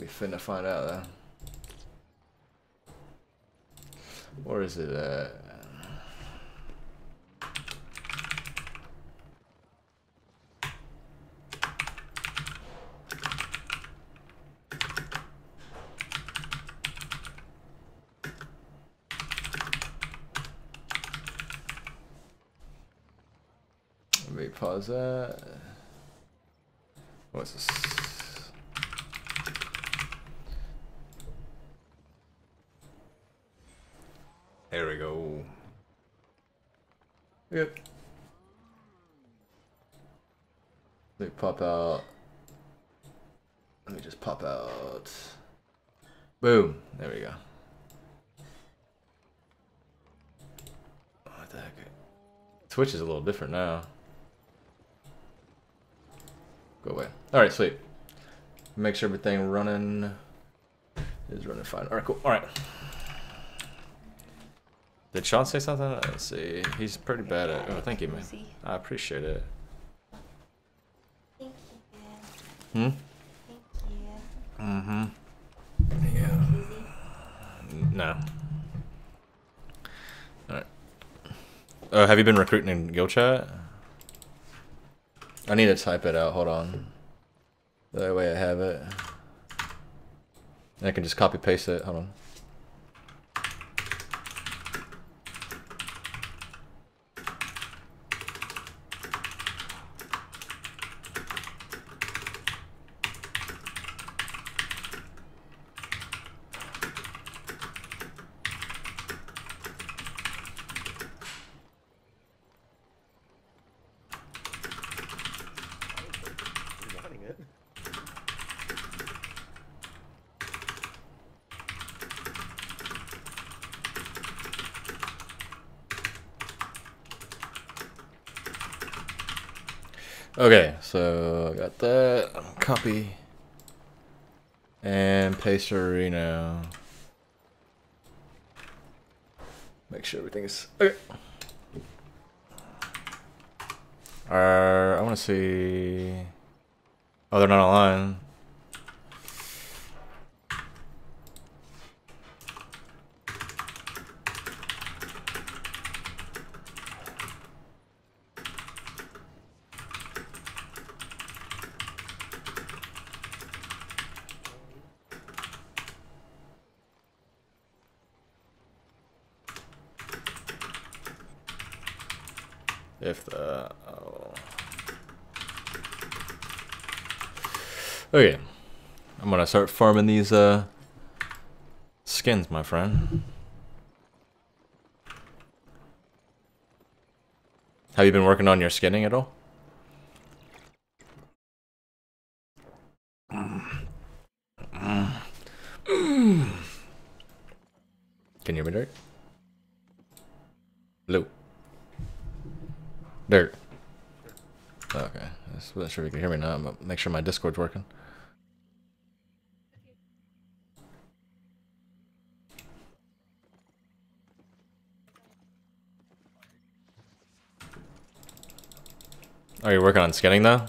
We finna find out though. Where is it at? Let me pause that. What's this? There we go. Yep. Let me pop out. Let me just pop out. Boom. There we go. What the heck? Twitch is a little different now. Go away. Alright, sweet. Make sure everything running is running fine. Alright, cool. Alright. Did Sean say something? Let's see. He's pretty bad at. Oh, thank you, man. I appreciate it. Thank you. Hmm? Thank you. Mm-hmm. Yeah. No. Alright. Have you been recruiting in Guild Chat? I need to type it out. Hold on. That way I have it. And I can just copy paste it. Hold on. Okay, so I got that. Copy. And paste arena. Make sure everything's okay. I want to see. Oh, they're not online. If the okay, I'm gonna start farming these skins, my friend. Have you been working on your skinning at all? Can you hear me, Dirt? Hello. Dirt. Okay, I wasn't sure if you can hear me now, but make sure my Discord's working. Are you working on skinning though?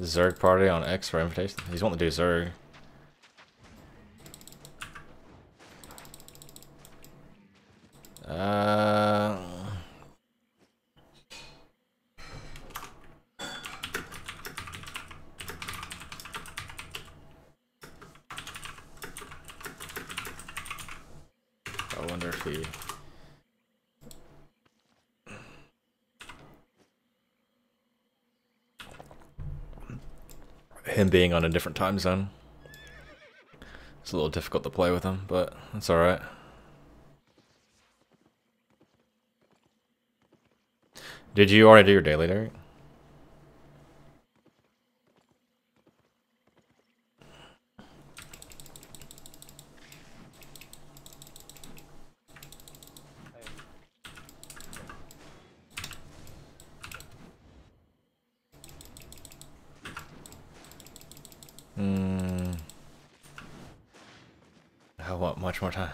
Zerg party on X for invitation. He's wanting to do Zerg. I wonder if he. Him being on a different time zone. It's a little difficult to play with him, but that's alright. Did you already do your daily, Derek? I want much more time.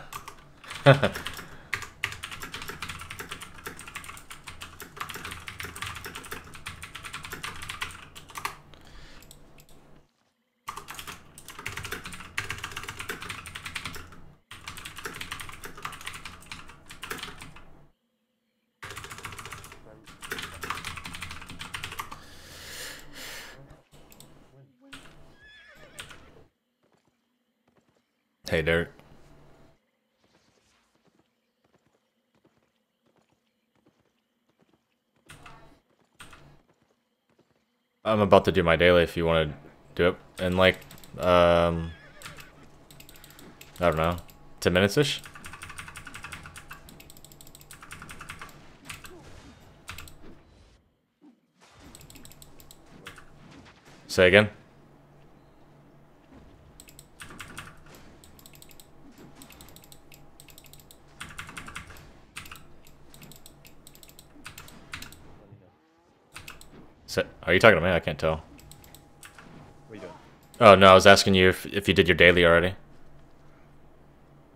Hey, Derek. I'm about to do my daily if you want to do it in like, I don't know, 10 minutes-ish? Say again? Are you talking to me? I can't tell. What are you doing? Oh, no, I was asking you if you did your daily already.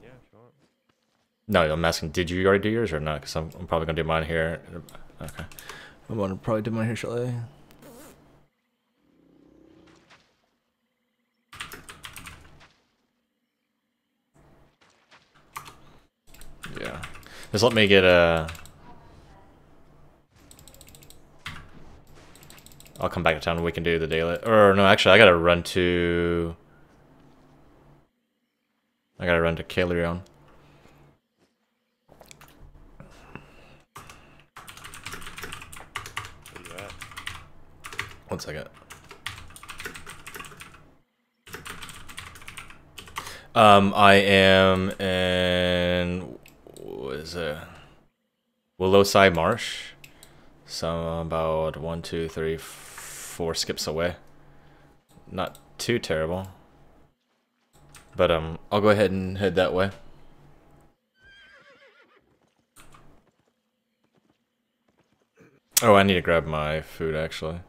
Yeah, if you want. No, I'm asking, did you already do yours or not? Because I'm probably going to do mine here. Okay. I'm going to probably do mine here shortly. Yeah. Just let me get a... I'll come back to town and we can do the daily. Or no, actually, I gotta run to Caelion. Where you at? 1 second. I am in, what is it? Willowside Marsh. So I'm about 1, 2, 3, 4 skips away. Not too terrible. But I'll go ahead and head that way. Oh, I need to grab my food actually.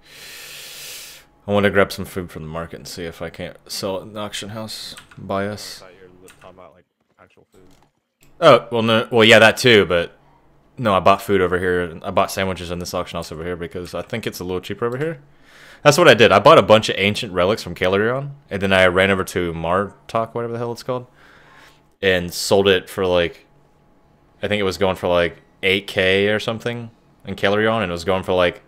I want to grab some food from the market and see if I can't sell it in the auction house by us. I thought you were talking about like actual food. Oh, well, no, well, yeah, that too, but no, I bought food over here. I bought sandwiches in this auction house over here because I think it's a little cheaper over here. That's what I did. I bought a bunch of ancient relics from Caelion, and then I ran over to Martok, whatever the hell it's called, and sold it for like, I think it was going for like 8K or something in Caelion, and it was going for like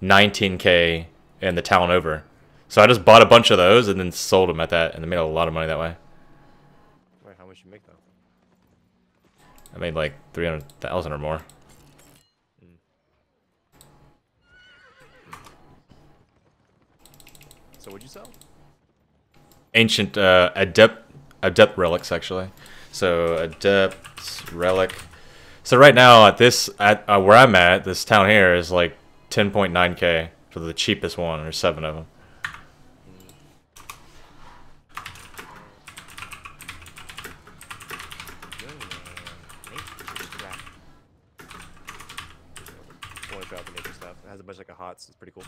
19K in the town over. So I just bought a bunch of those and then sold them at that, and I made a lot of money that way. Wait, how much you make though? I made like 300,000 or more. So what'd you sell? Ancient adept relics actually. So adept relic. So right now at where I'm at, this town here is like 10.9K for the cheapest one. There's 7 of them. I want to try out the nature stuff. It has a bunch of like a hots. It's pretty cool.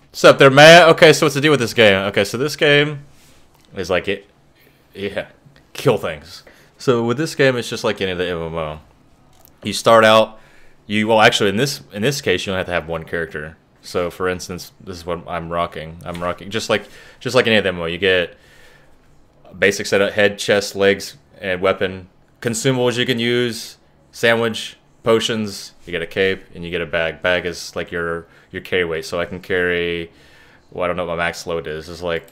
What's up there, Matt? Okay, so what's the deal with this game? Okay, so this game is like yeah, kill things. So with this game, it's just like any of the MMO. You start out, well, actually, in this case, you only have to have one character. So, for instance, this is what I'm rocking. I'm rocking just like any of the MMO. You get a basic set of head, chest, legs, and weapon. Consumables you can use, sandwich, potions. You get a cape and you get a bag. Bag is like your carry weight. So I can carry, well, I don't know what my max load is. It's like,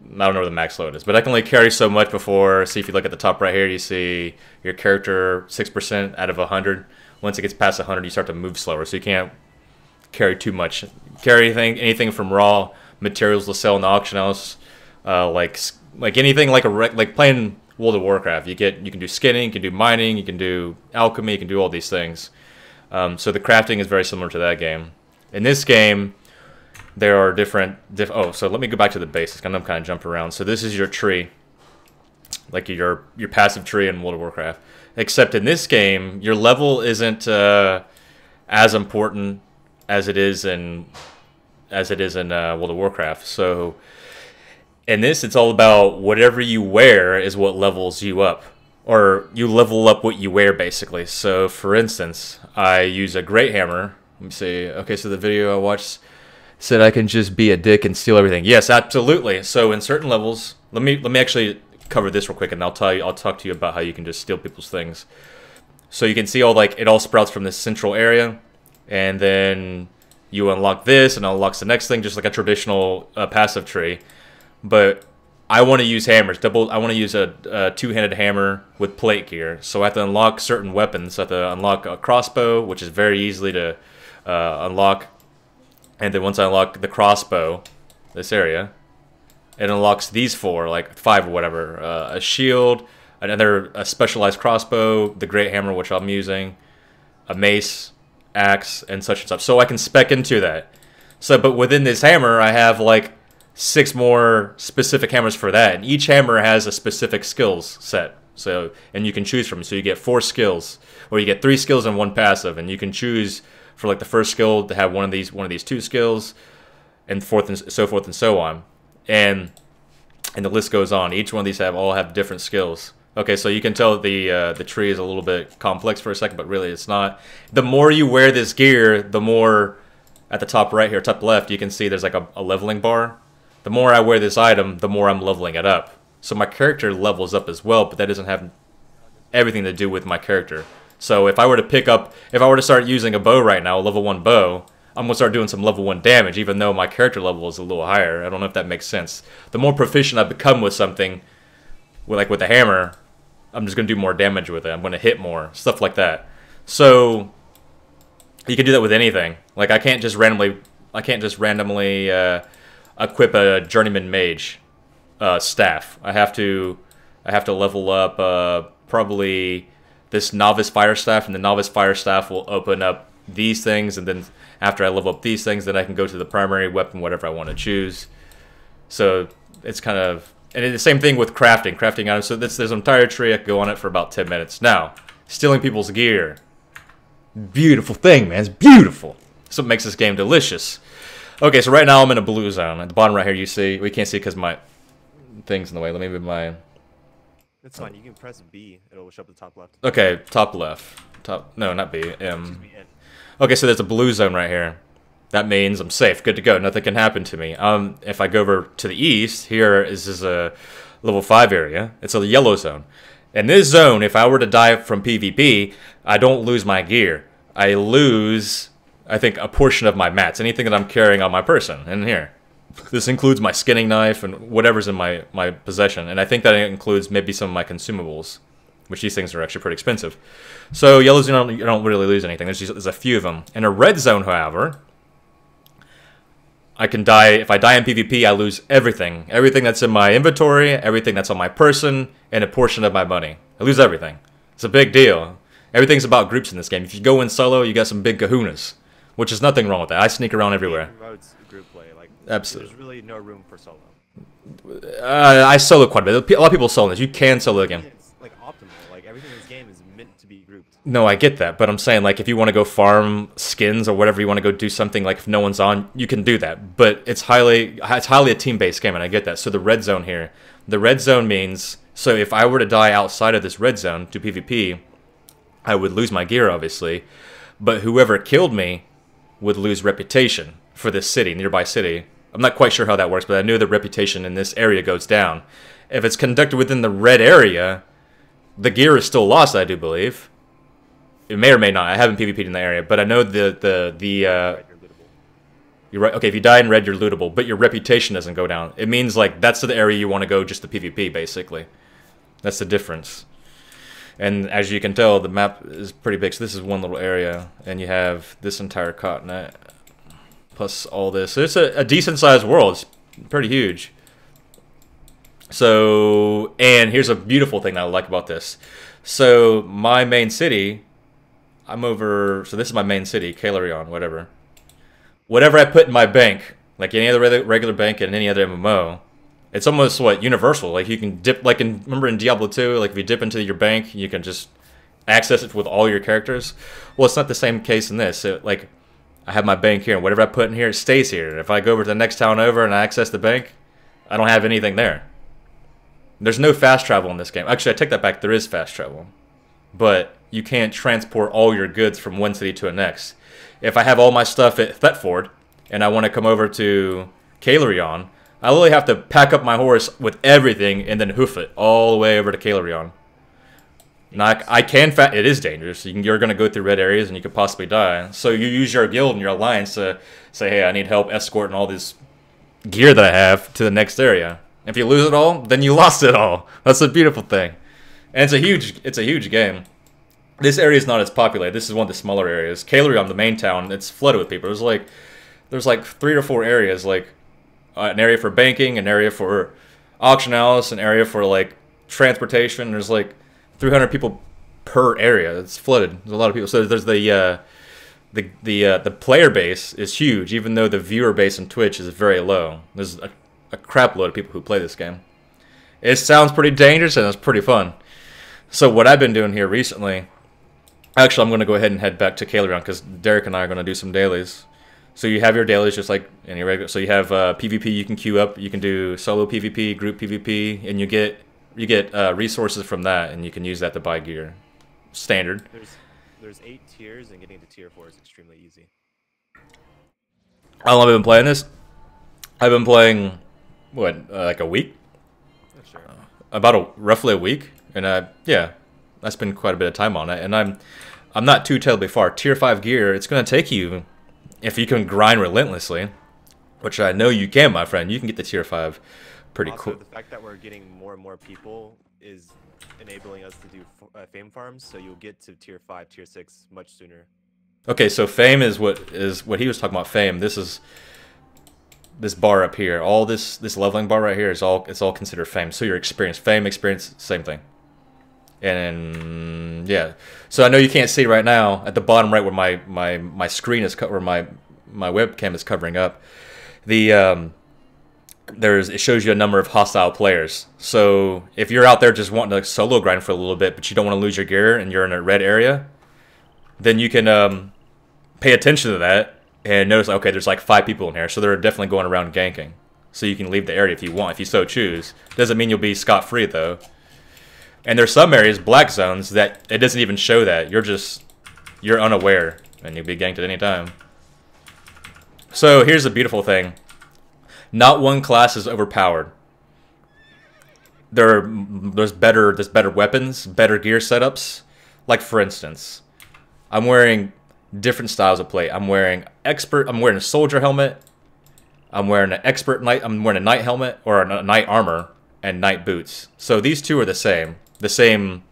I don't know what the max load is, but I can only carry so much before. See, if you look at the top right here, you see your character 6% out of 100. Once it gets past 100, you start to move slower, so you can't carry too much. Carry anything from raw materials to sell in the auction house, like anything like playing World of Warcraft. You can do skinning, you can do mining, you can do alchemy, you can do all these things. So the crafting is very similar to that game. In this game, there are oh, so let me go back to the basics. I'm kind of jump around. So this is your tree, like your passive tree in World of Warcraft. Except in this game, your level isn't as important as it is in World of Warcraft. So in this, it's all about whatever you wear is what levels you up, or you level up what you wear basically. So for instance, I use a great hammer. Let me see. Okay, so the video I watched said I can just be a dick and steal everything. Yes, absolutely. So in certain levels, let me actually cover this real quick, and I'll talk to you about how you can just steal people's things. So you can see it all sprouts from this central area, and then you unlock this, and it unlocks the next thing, just like a traditional passive tree. But I want to use hammers. I want to use a two-handed hammer with plate gear. So I have to unlock certain weapons. I have to unlock a crossbow, which is very easily to unlock. And then once I unlock the crossbow, this area, it unlocks these four, like 5 or whatever. A shield, a specialized crossbow, the great hammer, which I'm using, a mace, axe, and such and stuff. So I can spec into that. So, but within this hammer, I have like 6 more specific hammers for that, and each hammer has a specific skills set. So, and you can choose from. So you get 4 skills, or you get 3 skills and 1 passive, and you can choose for like the first skill to have one of these 2 skills, and forth and so forth and so on, and the list goes on. Each one of these all have different skills. Okay, so you can tell the tree is a little bit complex for a second, but really it's not. The more you wear this gear, the more at the top right here, top left, you can see there's like a leveling bar. The more I wear this item, the more I'm leveling it up. So my character levels up as well, but that doesn't have everything to do with my character. So if I were to start using a bow right now, a level 1 bow, I'm going to start doing some level 1 damage, even though my character level is a little higher. I don't know if that makes sense. The more proficient I become with something, like with the hammer, I'm just going to do more damage with it. I'm going to hit more, stuff like that. So you can do that with anything. Like I can't just randomly equip a journeyman mage staff. I have to level up probably this novice fire staff, and the novice fire staff will open up these things, and then after I level up these things, then I can go to the primary weapon, whatever I want to choose. So it's kind of, and it's the same thing with crafting items. So there's an entire tree. I could go on it for about 10 minutes. Now, stealing people's gear, beautiful thing, man. It's beautiful. That's what makes this game delicious. Okay, so right now I'm in a blue zone. At the bottom right here, you see, we can't see because my thing's in the way. Let me move my... That's fine. You can press B. It'll show up at the top left. Okay, top left. No, not B. Excuse me, N. Okay, so there's a blue zone right here. That means I'm safe, good to go. Nothing can happen to me. If I go over to the east, here is a level 5 area. It's a yellow zone. In this zone, if I were to die from PvP, I don't lose my gear. I lose, I think, a portion of my mats, anything that I'm carrying on my person in here. This includes my skinning knife and whatever's in my possession. And I think that includes maybe some of my consumables, which these things are actually pretty expensive. So yellow zone, you don't really lose anything. There's a few of them. In a red zone, however, I can die. If I die in PvP, I lose everything. Everything that's in my inventory, everything that's on my person, and a portion of my money. I lose everything. It's a big deal. Everything's about groups in this game. If you go in solo, you got some big kahunas, which is nothing wrong with that. I sneak around everywhere. Game promotes group play. Like, Absolutely. There's really no room for solo. I solo quite a bit. A lot of people solo this. You can solo the game. It's like optimal. Like everything in this game is meant to be grouped. No, I get that, but I'm saying, like, if you want to go farm skins or whatever, you want to go do something, like, if no one's on, you can do that. But it's highly a team-based game, and I get that. So the red zone here, the red zone means, so if I were to die outside of this red zone to PvP, I would lose my gear, obviously, but whoever killed me would lose reputation for this city, nearby city. I'm not quite sure how that works, but I know the reputation in this area goes down. If it's conducted within the red area, the gear is still lost, I do believe. It may or may not. I haven't PvP'd in the area, but I know you're right. Okay, if you die in red, you're lootable, but your reputation doesn't go down. It means, like, that's the area you want to go just to PvP, basically. That's the difference. And as you can tell, the map is pretty big. So this is one little area, and you have this entire continent, plus all this. So it's a decent-sized world. It's pretty huge. So, and here's a beautiful thing that I like about this. So my main city, so this is my main city, Kalarion, whatever. Whatever I put in my bank, like any other regular bank and any other MMO, it's almost, universal. Like, you can dip, remember in Diablo 2, like, if you dip into your bank, you can just access it with all your characters. Well, it's not the same case in this. Like, I have my bank here, and whatever I put in here, it stays here. And if I go over to the next town over and I access the bank, I don't have anything there. There's no fast travel in this game. Actually, I take that back. There is fast travel. But you can't transport all your goods from one city to the next. If I have all my stuff at Thetford, and I want to come over to Kalarion, I literally have to pack up my horse with everything and then hoof it all the way over to Kalarion. Now, it is dangerous. You're going to go through red areas and you could possibly die. So you use your guild and your alliance to say, hey, I need help escorting all this gear that I have to the next area. If you lose it all, then you lost it all. That's a beautiful thing. And it's a huge game. This area is not as populated. This is one of the smaller areas. Caelerion, the main town, it's flooded with people. There's like 3 or 4 areas, like an area for banking, an area for auction house, an area for like transportation. There's like 300 people per area. It's flooded. There's a lot of people. So there's the player base is huge, even though the viewer base on Twitch is very low. There's a crap load of people who play this game. It sounds pretty dangerous and it's pretty fun. So what I've been doing here recently, actually I'm going to go ahead and head back to Caelerion because Derek and I are going to do some dailies. So you have your dailies just like any regular. So you have PvP you can queue up. You can do solo PvP, group PvP, and you get resources from that, and you can use that to buy gear. Standard. There's 8 tiers, and getting to tier 4 is extremely easy. How long have I been playing this? I've been playing, what, like a week? Not sure. About roughly a week, and yeah, I spend quite a bit of time on it, and I'm not too terribly far. Tier 5 gear, it's going to take you, if you can grind relentlessly, which I know you can, my friend, you can get the tier 5 pretty Also, quick. the fact that we're getting more and more people is enabling us to do fame farms, so you'll get to tier 5, tier 6 much sooner. Okay, so fame is what he was talking about. Fame. This is this bar up here. All this leveling bar right here is all considered fame. So your experience, fame, experience, same thing. And yeah, so I know you can't see right now at the bottom right where my screen is where my webcam is covering up. The it shows you a number of hostile players. So if you're out there just wanting to solo grind for a little bit, but you don't want to lose your gear and you're in a red area, then you can pay attention to that and notice, okay, there's like 5 people in here, so they're definitely going around ganking. So you can leave the area if you want, if you so choose. Doesn't mean you'll be scot-free though. And there's some areas, black zones, that it doesn't even show that. You're unaware, and you'll be ganked at any time. So here's the beautiful thing. Not one class is overpowered. There's better weapons, better gear setups. Like for instance, I'm wearing different styles of plate. I'm wearing a soldier helmet. I'm wearing I'm wearing a knight helmet or a knight armor and knight boots. So these two are the same. The same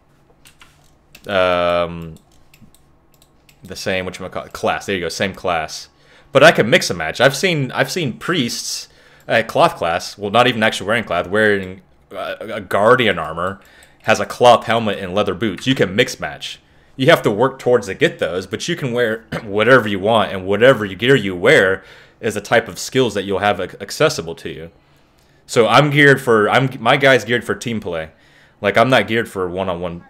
whatchamacallit, class. There you go, same class. But I can mix and match. I've seen priests at cloth class, well, not even actually wearing cloth, wearing a guardian armor, has a cloth helmet and leather boots. You can mix match. You have to work towards to get those, but you can wear whatever you want, and whatever gear you wear is a type of skills that you'll have accessible to you. So my guy's geared for team play. Like, I'm not geared for one-on-one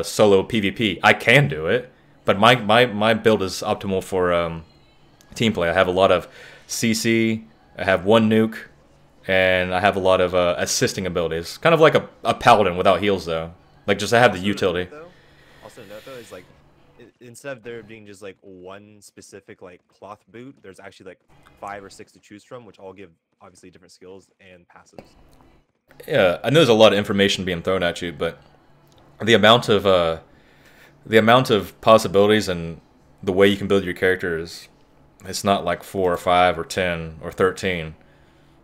solo PvP. I can do it, but my build is optimal for team play. I have a lot of CC, I have 1 nuke, and I have a lot of assisting abilities. Kind of like a paladin without heals, though. Like, just I have the utility. Also note, though, is like, instead of there being just like one specific like cloth boot, there's actually like 5 or 6 to choose from, which all give obviously different skills and passives. Yeah, I know there's a lot of information being thrown at you, but the amount of possibilities and the way you can build your character it's not like 4 or 5 or 10 or 13.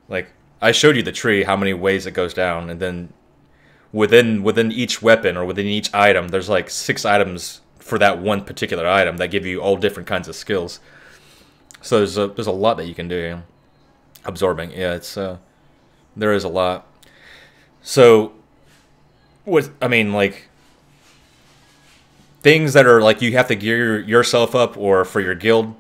Like, I showed you the tree, how many ways it goes down, and then within each weapon or within each item, there's like 6 items for that one particular item that give you all different kinds of skills. So there's a lot that you can do. Absorbing, yeah, there is a lot. So, like, things that are like you have to gear yourself up or for your guild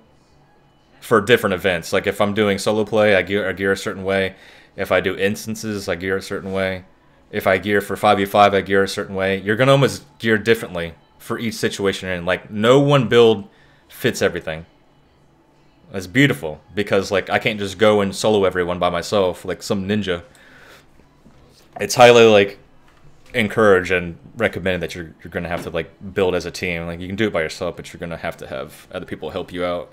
for different events. Like if I'm doing solo play, I gear a certain way. If I do instances, I gear a certain way. If I gear for 5v5, I gear a certain way. You're gonna almost gear differently for each situation you're in. Like, no one build fits everything. It's beautiful because like I can't just go and solo everyone by myself like some ninja. It's highly like encouraged and recommended that you're gonna have to like build as a team. Like, you can do it by yourself, but you're gonna have to have other people help you out,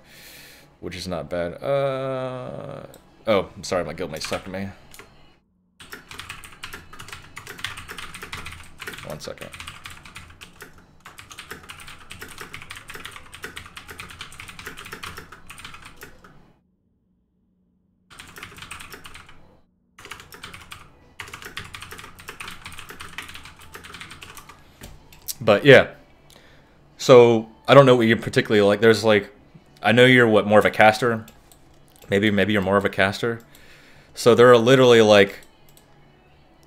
which is not bad. Oh, I'm sorry, my guildmate's talking to me. 1 second. But yeah, so I don't know what you particularly like. There's like, I know you're what, more of a caster. Maybe you're more of a caster. So there are literally like,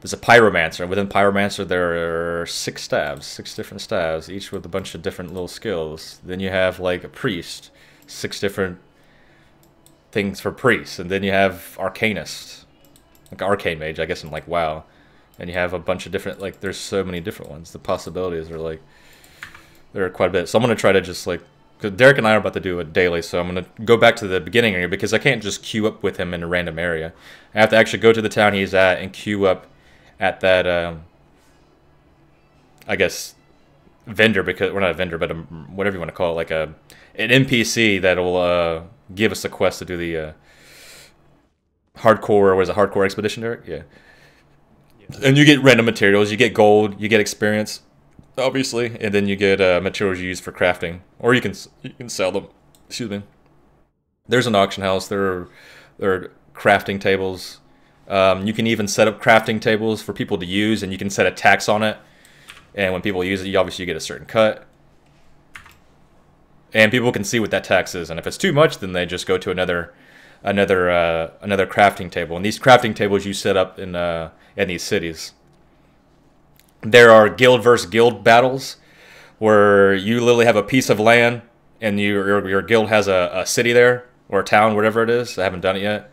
there's a pyromancer. Within pyromancer, there are 6 stabs, 6 different stabs, each with a bunch of different little skills. Then you have like a priest, 6 different things for priests, and then you have arcanist, like arcane mage, I guess, in like WoW. And you have a bunch of different, like, there's so many different ones. The possibilities are like, there are quite a bit. So I'm gonna try to just like, because Derek and I are about to do it daily, so I'm gonna go back to the beginning area because I can't just queue up with him in a random area. I have to actually go to the town he's at and queue up at that, I guess, vendor, because we're not a vendor, but whatever you want to call it, like an NPC that'll give us a quest to do the hardcore, what is it, hardcore expedition, Derek? Yeah. And you get random materials, you get gold, you get experience, obviously, and then you get materials you use for crafting, or you can sell them. Excuse me. There's an auction house. There are crafting tables. You can even set up crafting tables for people to use, and you can set a tax on it. And when people use it, you obviously get a certain cut. And people can see what that tax is. And if it's too much, then they just go to another crafting table. And these crafting tables you set up in these cities. There are guild versus guild battles where you literally have a piece of land and your guild has a city there, or a town, whatever it is. I haven't done it yet.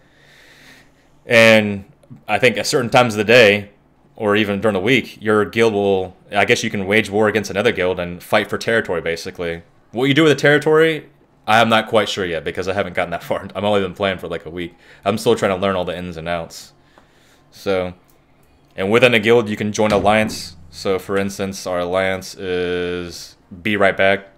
And I think at certain times of the day, or even during the week, your guild will, I guess you can wage war against another guild and fight for territory, basically. What you do with the territory, I'm not quite sure yet because I haven't gotten that far. I've only been playing for like a week. I'm still trying to learn all the ins and outs. So, and within a guild, you can join alliance. So, for instance, our alliance is Be Right Back.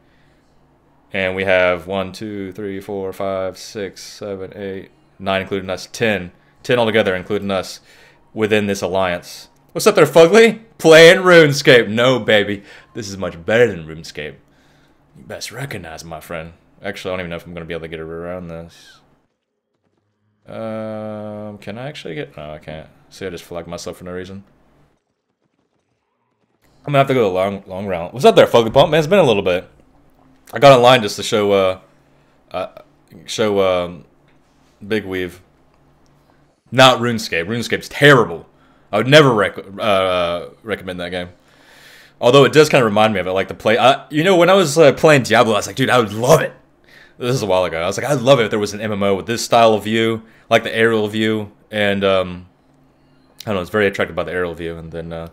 And we have 1, 2, 3, 4, 5, 6, 7, 8, 9, including us, 10. 10 altogether, including us, within this alliance. What's up there, Fugly? Playing RuneScape. No, baby. This is much better than RuneScape. You best recognize, my friend. Actually, I don't even know if I'm going to be able to get around this. Can I actually get... No, I can't. See, I just flagged myself for no reason. I'm going to have to go the long round. What's up there, Fugly Pump? Man, it's been a little bit. I got online just to show Big Weave. Not RuneScape. RuneScape's terrible. I would never recommend that game. Although it does kind of remind me of it, like the play. You know, when I was playing Diablo, I was like, dude, I would love it. This is a while ago. I was like, I'd love it if there was an MMO with this style of view, like the aerial view, and I don't know, I was very attracted by the aerial view. And then,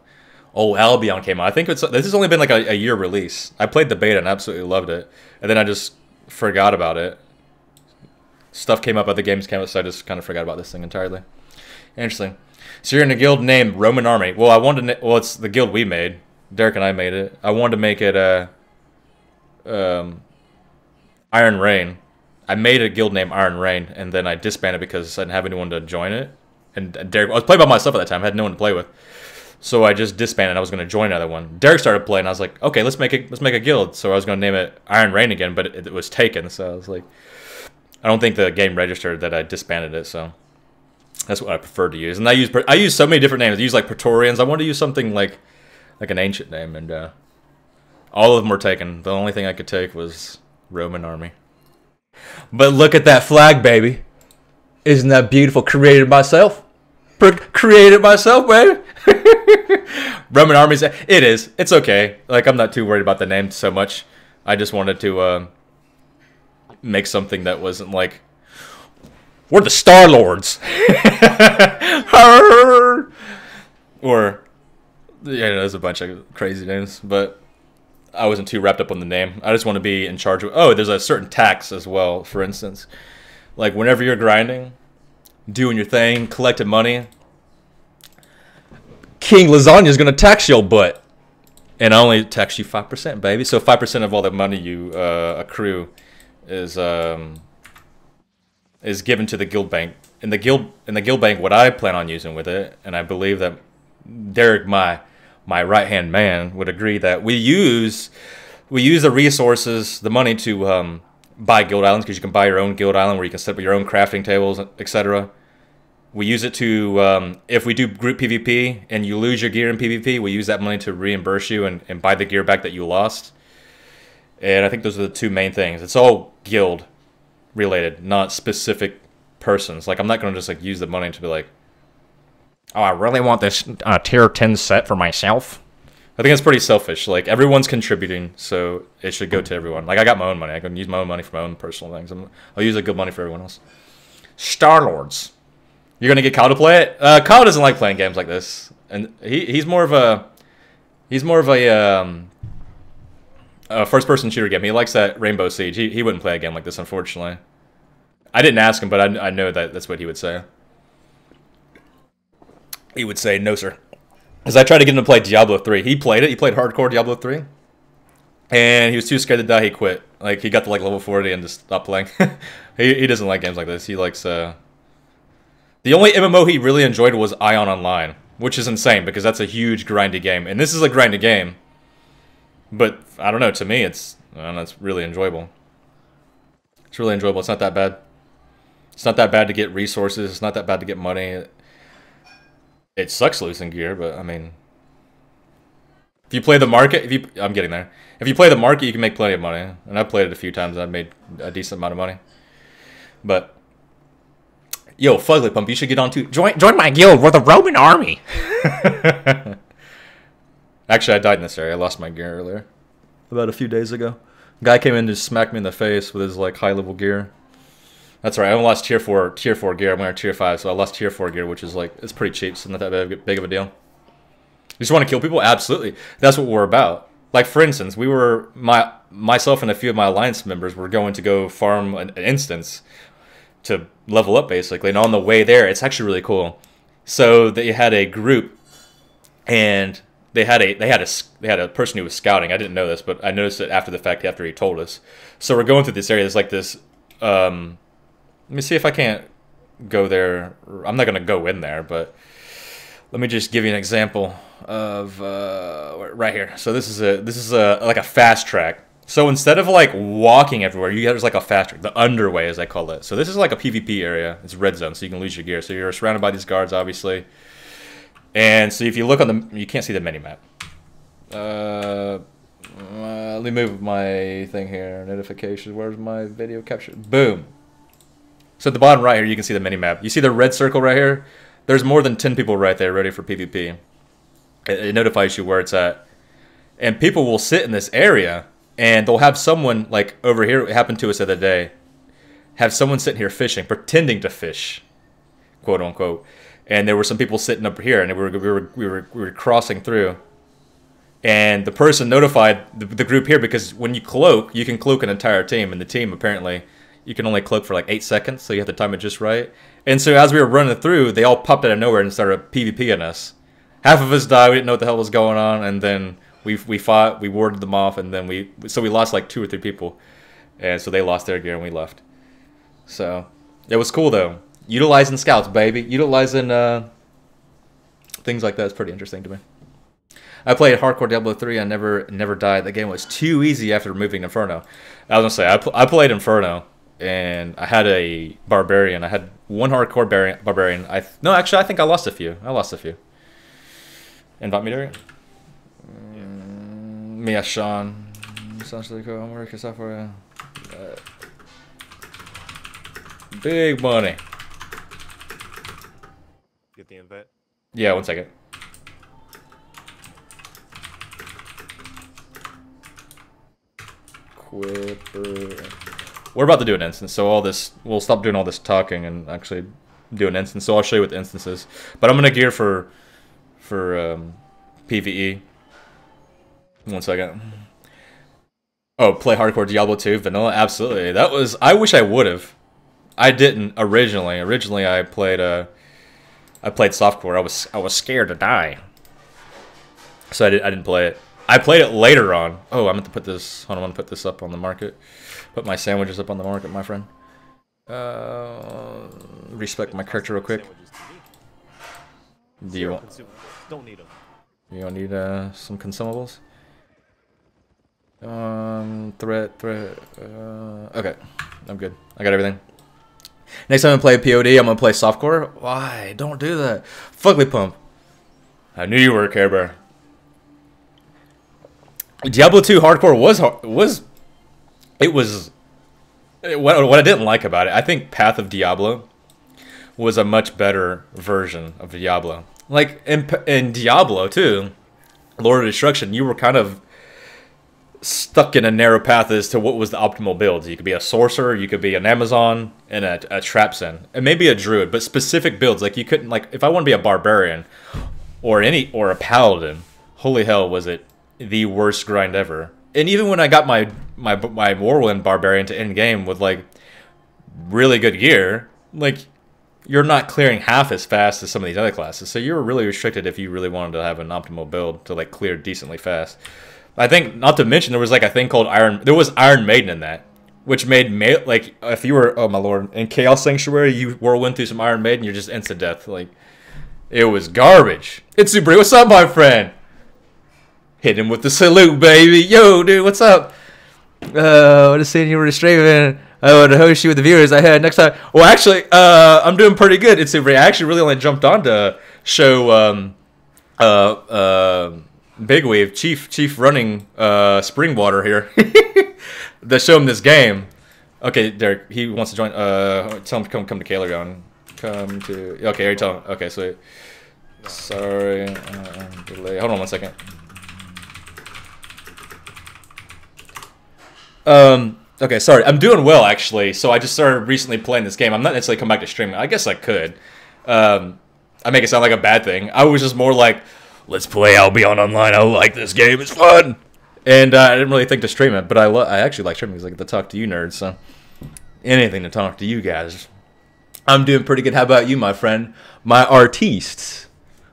Albion came out. I think this has only been like a year release. I played the beta and absolutely loved it, and then I just forgot about it. Stuff came up, other games came out, so I just kind of forgot about this thing entirely. Interesting. So you're in a guild named Roman Army. Well, I wanted to. Well, it's the guild we made. Derek and I made it. I wanted to make it Iron Rain. I made a guild named Iron Rain, and then I disbanded because I didn't have anyone to join it. And Derek, I was playing by myself at that time. I had no one to play with, so I just disbanded. I was going to join another one. Derek started playing. I was like, okay, let's make a guild. So I was going to name it Iron Rain again, but it was taken. So I was like, I don't think the game registered that I disbanded it. So that's what I preferred to use. And I use so many different names. I use like Praetorians. I wanted to use something like an ancient name, and all of them were taken. The only thing I could take was Roman Army. But look at that flag, baby. Isn't that beautiful? Created myself. Created myself, baby. Roman Army's... It is. It's okay. Like, I'm not too worried about the name so much. I just wanted to make something that wasn't like... We're the Star-Lords. Or... Yeah, there's a bunch of crazy names, but I wasn't too wrapped up on the name. I just want to be in charge of... Oh, there's a certain tax as well, for instance. Like, whenever you're grinding, doing your thing, collecting money, King Lasagna's going to tax your butt. And I only tax you 5%, baby. So 5% of all the money you accrue is given to the guild bank. In the guild bank, what I plan on using with it, and I believe that Derek, my right-hand man, would agree that we use the resources, the money to buy guild islands, because you can buy your own guild island where you can set up your own crafting tables, etc. We use it to, if we do group PvP and you lose your gear in PvP, we use that money to reimburse you and buy the gear back that you lost. And I think those are the two main things. It's all guild related, not specific persons. Like, I'm not going to just like use the money to be like, oh, I really want this tier 10 set for myself. I think it's pretty selfish. Like, everyone's contributing, so it should go to everyone. Like, I got my own money. I can use my own money for my own personal things. I'll use the good money for everyone else. Star-Lords. You're going to get Kyle to play it? Kyle doesn't like playing games like this. And he's more of a first-person shooter game. He likes that Rainbow Siege. He wouldn't play a game like this, unfortunately. I didn't ask him, but I know that's what he would say. He would say, no, sir. Because I tried to get him to play Diablo 3. He played it. He played hardcore Diablo 3. And he was too scared to die. He quit. Like, he got to, like, level 40 and just stopped playing. he doesn't like games like this. He likes, The only MMO he really enjoyed was Ion Online, which is insane because that's a huge grindy game. And this is a grindy game. But, I don't know, to me, it's really enjoyable. It's really enjoyable. It's not that bad. It's not that bad to get resources. It's not that bad to get money. It sucks losing gear, but, I mean... If you play the market, I'm getting there. If you play the market, you can make plenty of money. And I've played it a few times, and I've made a decent amount of money. But... Yo, Fugly Pump, you should get on too. Join my guild. We're the Roman army. Actually, I died in this area. I lost my gear earlier. About a few days ago. Guy came in to smack me in the face with his like high level gear. That's right. I only lost tier 4 gear. I'm wearing tier 5, so I lost tier 4 gear, which is like it's pretty cheap. So not that big of a deal. You just want to kill people? Absolutely. That's what we're about. Like for instance, we were myself and a few of my alliance members were going to go farm an instance to level up basically, and on the way there, it's actually really cool. So they had a group, and they had a person who was scouting. I didn't know this, but I noticed it after the fact, after he told us. So we're going through this area. There's like this. Let me see if I can't go there. I'm not gonna go in there, but let me just give you an example of right here. So this is like a fast track. So instead of like walking everywhere, there's like a fast track, the underway as I call it. So this is like a PvP area. It's red zone, so you can lose your gear. So you're surrounded by these guards, obviously. And so if you look on the, you can't see the mini map. Let me move my thing here. Notifications. Where's my video capture? Boom. So at the bottom right here, you can see the mini map. You see the red circle right here? There's more than 10 people right there ready for PvP. It notifies you where it's at. And people will sit in this area, and they'll have someone, like over here, it happened to us the other day, have someone sitting here fishing, pretending to fish, quote unquote. And there were some people sitting up here, and we were crossing through. And the person notified the group here, because when you cloak, you can cloak an entire team, and the team apparently you can only cloak for like 8 seconds, so you have to time it just right. And so as we were running through, they all popped out of nowhere and started PvPing us. Half of us died, we didn't know what the hell was going on, and then we fought, we warded them off, and then we lost like 2 or 3 people. And so they lost their gear and we left. So it was cool though. Utilizing scouts, baby. Utilizing things like that is pretty interesting to me. I played hardcore Diablo 3. I never died. The game was too easy after removing Inferno. I was gonna say I played Inferno, and I had a barbarian. I had one hardcore barbarian. No, actually, I think I lost a few. Invite me there. Mia Sean. Sounds really cool. I'm working software. Big money. Get the invite. Yeah, 1 second. We're about to do an instance, so we'll stop doing all this talking and actually do an instance. So I'll show you what the instance is. But I'm gonna gear for PvE. 1 second. Oh, play hardcore Diablo 2 vanilla? Absolutely. I wish I would have. I didn't originally. Originally I played softcore. I was scared to die. So I didn't play it. I played it later on. Oh, I meant to put this. Hold on, I'm gonna put this up on the market. Put my sandwiches up on the market, my friend. Respect my character real quick. Do you want? Don't need them. You don't need some consumables? Threat. Okay, I'm good. I got everything. Next time I play POD, I'm gonna play softcore. Why? Don't do that. Fugly Pump. I knew you were a Care Bear. Diablo 2 Hardcore was what I didn't like about it. I think Path of Diablo was a much better version of Diablo. Like in Diablo 2, Lord of Destruction, you were kind of stuck in a narrow path as to what was the optimal build. You could be a sorcerer, you could be an Amazon, and a Trapsen, and maybe a druid, but specific builds. Like you couldn't, like, if I want to be a barbarian or a paladin, holy hell, was it the worst grind ever. And even when I got my Warwind barbarian to end game with like really good gear, like you're not clearing half as fast as some of these other classes. So you were really restricted if you really wanted to have an optimal build to like clear decently fast. I think, not to mention, there was like a thing called Iron Maiden in that, which made like if you were, oh my lord, in Chaos Sanctuary, you went through some Iron Maiden, you're just instant death. Like it was garbage. It's Super. What's up, my friend? Hit him with the salute, baby. Yo, dude, what's up? I just seen you were streaming. I would host you with the viewers I had next time. Well, actually, I'm doing pretty good. It's Super. I actually really only jumped on to show Big Wave, Chief running Springwater here. To show him this game. Okay, Derek, he wants to join. Tell him to come to Kalagon. Come to. Okay, here you tell him. Okay, sweet. Sorry, delay. Hold on 1 second. Okay, sorry. I'm doing well actually. So I just started recently playing this game. I'm not necessarily come back to streaming. I guess I could. I make it sound like a bad thing. I was just more like, let's play. I'll be on online. I like this game. It's fun. And I didn't really think to stream it, but I actually like streaming because I get to talk to you nerds. So anything to talk to you guys. I'm doing pretty good. How about you, my friend? My artiste.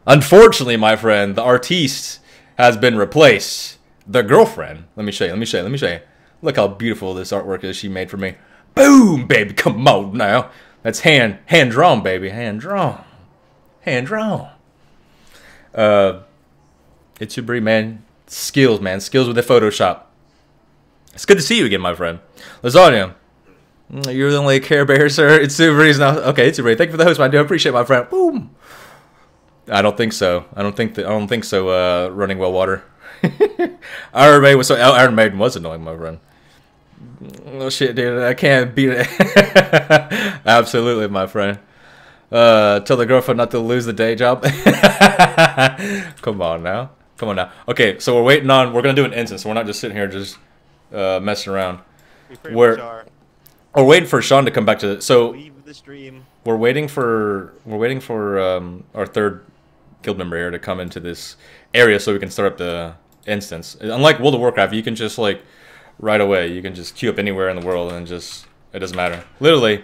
Unfortunately, my friend, the artiste has been replaced. The girlfriend. Let me show you. Look how beautiful this artwork is she made for me. Boom, baby. Come on now. That's hand drawn, baby. Hand drawn. It's your breed, man. Skills, man. Skills with the Photoshop. It's good to see you again, my friend. Lasagna. You're the only Care Bear, sir. It's Super Breeze now. Okay, it's Super Breeze. Thank you for the host, man. I do appreciate it, my friend. Boom. I don't think so. I don't think so. Running well water. Iron Maiden was annoying, my friend. Oh shit, dude! I can't beat it. Absolutely, my friend. Tell the girlfriend not to lose the day job. Come on now. Okay, so we're gonna do an instance. So we're not just sitting here just messing around. We're waiting for Sean to come back to. So leave the stream. We're waiting for our third guild member here to come into this area so we can start up the instance. Unlike World of Warcraft, you can just like right away. You can just queue up anywhere in the world and just it doesn't matter. Literally,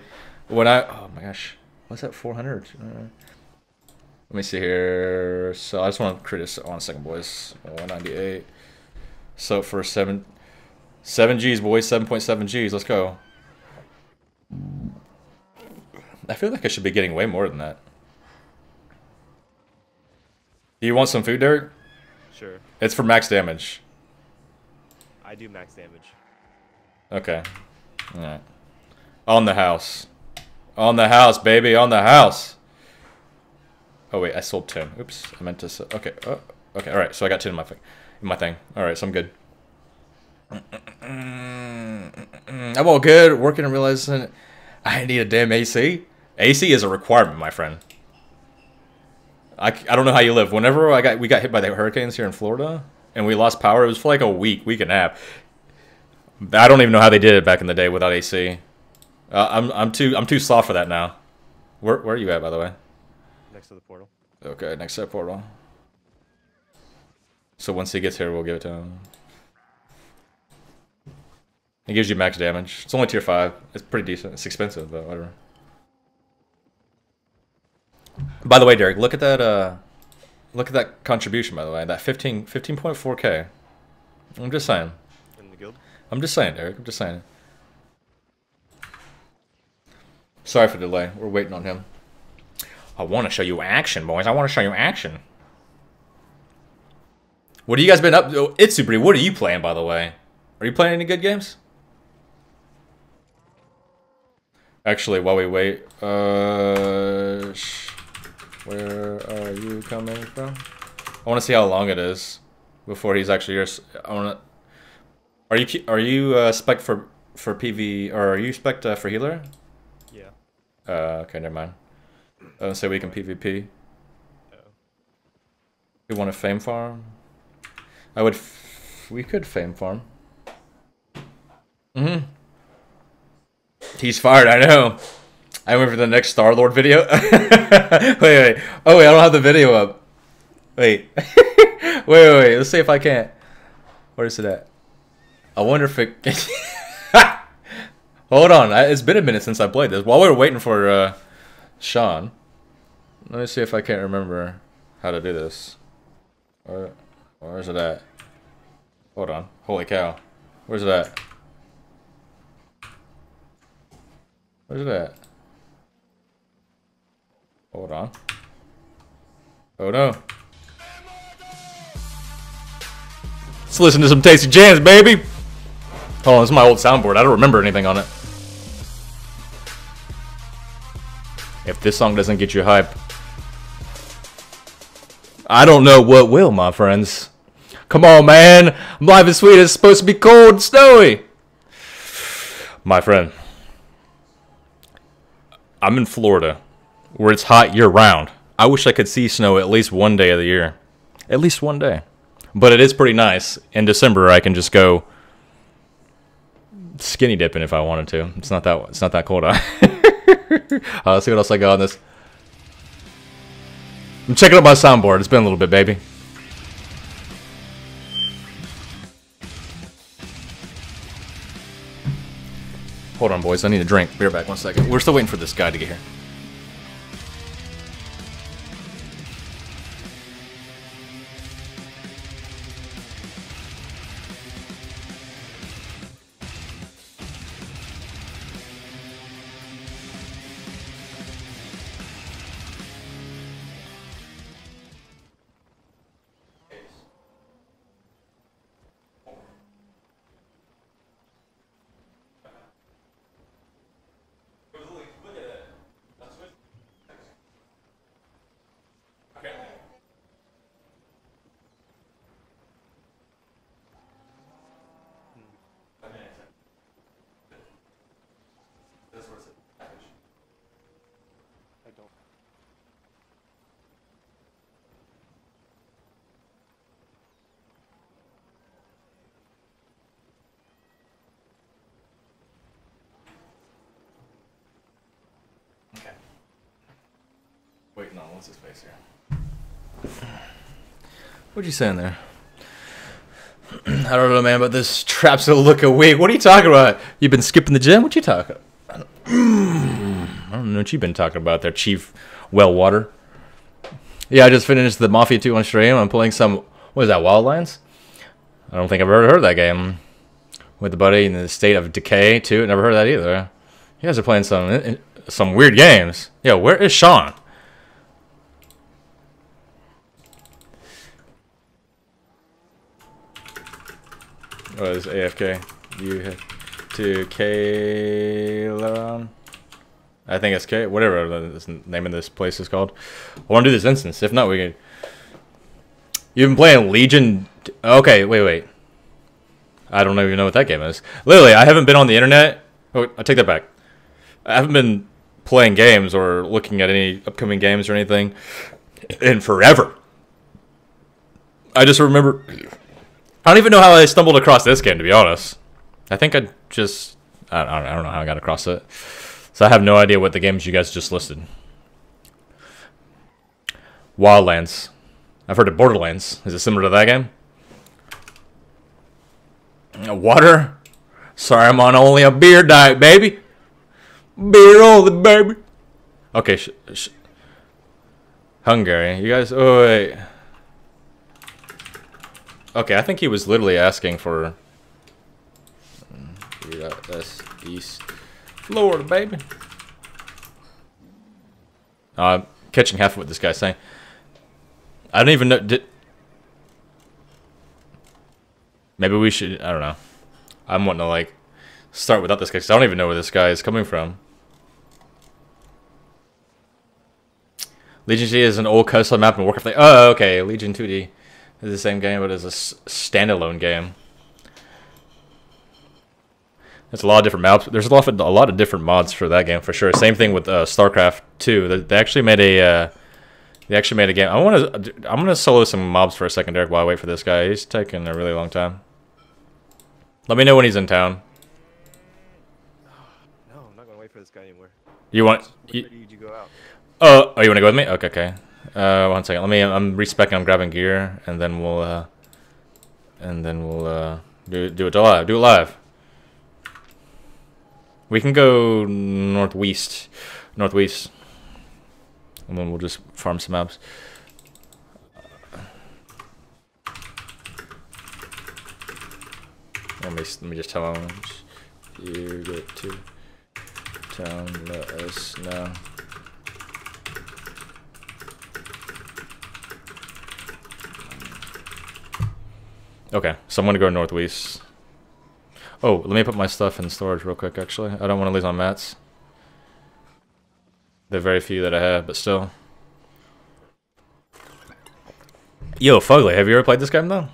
oh my gosh, what's that 400? Let me see here. So I just want to create this 1 second, boys. 198. So for 7 Gs, boys, 7.7 Gs. Let's go. I feel like I should be getting way more than that. Do you want some food, Derek? Sure. It's for max damage. I do max damage. Okay. Alright. On the house. On the house, baby. On the house. Oh, wait. I sold 10. Oops. I meant to sell. Okay. Oh, okay. Alright. So I got 10 in my thing. Alright. So I'm good. I'm all good. Working and realizing I need a damn AC. AC is a requirement, my friend. I don't know how you live. Whenever we got hit by the hurricanes here in Florida and we lost power, it was for like a week and a half. I don't even know how they did it back in the day without AC. I'm too soft for that now. Where are you at, by the way? Next to the portal. Okay, next to the portal. So once he gets here, we'll give it to him. It gives you max damage. It's only tier 5. It's pretty decent. It's expensive, but whatever. By the way, Derek, look at that contribution, by the way. That 15.4K. I'm just saying. In the guild? I'm just saying, Derek. I'm just saying. Sorry for the delay. We're waiting on him. I want to show you action, boys. I want to show you action. What have you guys been up to? It's Super. What are you playing, by the way? Are you playing any good games? Actually, while we wait, where are you coming from? I want to see how long it is before he's actually yours. I want to. Are you spec for PV or are you spec for healer? Yeah. Okay, never mind. So we can PvP. Oh. We want to fame farm. I would. We could fame farm. He's fired. I know. I went for the next Star Lord video. wait. Oh wait, I don't have the video up. Wait. wait. Let's see if I can't. Where is it at? I wonder if it. Hold on. It's been a minute since I played this. While we were waiting for Sean, let me see if I can't remember how to do this. Where is it at? Hold on. Holy cow. Where's it at? Where's it at? Hold on. Oh no. Let's listen to some tasty jams, baby! Hold on, this is my old soundboard. I don't remember anything on it. If this song doesn't get you hype, I don't know what will, my friends. Come on, man. I'm live and sweet. It's supposed to be cold and snowy. My friend. I'm in Florida, where it's hot year-round. I wish I could see snow at least one day of the year. At least one day. But it is pretty nice. In December, I can just go skinny dipping if I wanted to. It's not that cold. Let's see what else I got on this. I'm checking out my soundboard. It's been a little bit, baby. Hold on, boys. I need a drink. Be right back 1 second. We're still waiting for this guy to get here. I don't. Okay. Wait, no, what's his face here? What'd you say in there? I don't know, man, but this trap's a look away. What are you talking about? You've been skipping the gym? What you talking about? I don't know what you've been talking about there, Chief Wellwater. Yeah, I just finished the Mafia 2 on stream. I'm playing some, what is that, Wildlands? I don't think I've ever heard of that game. With the buddy in the State of Decay, too. Never heard of that either. You guys are playing some weird games. Yo, where is Sean? What is AFK? You have to Kailan? I think it's K. Whatever the name of this place is called. I want to do this instance. If not, we can. You've been playing Legion. Okay, wait. I don't even know what that game is. Literally, I haven't been on the internet. Oh, I take that back. I haven't been playing games or looking at any upcoming games or anything in forever. I just remember. I don't even know how I stumbled across this game, to be honest. I think I just... I don't know how I got across it. So I have no idea what the games you guys just listed. Wildlands. I've heard of Borderlands. Is it similar to that game? Water? Sorry, I'm on only a beer diet, baby. Beer only, baby. Okay, Hungary. You guys... Oh, wait. Okay, I think he was literally asking for... That's East Florida, baby. I'm catching half of what this guy's saying. I don't even know... Maybe we should... I don't know. I'm wanting to, like, start without this guy, because I don't even know where this guy is coming from. Legion 2D is an old custom map in Warcraft. Oh, okay. Legion 2D is the same game, but it's a standalone game. There's a lot of different maps. There's a lot of different mods for that game for sure. Same thing with StarCraft 2. They actually made a game. I'm gonna solo some mobs for a second, Derek, while I wait for this guy. He's taking a really long time. Let me know when he's in town. No, I'm not gonna wait for this guy anymore. You want? Where did you go out? Oh, you want to go with me? Okay, okay. 1 second. I'm respecing. I'm grabbing gear, and then we'll do it live. Do it live. We can go northwest, and then we'll just farm some maps. Let me just tell him. You get to town. Let us know. Okay, so I'm gonna go northwest. Oh, let me put my stuff in storage real quick, actually. I don't want to lose my mats. There are very few that I have, but still. Yo, Fugly, have you ever played this game, though?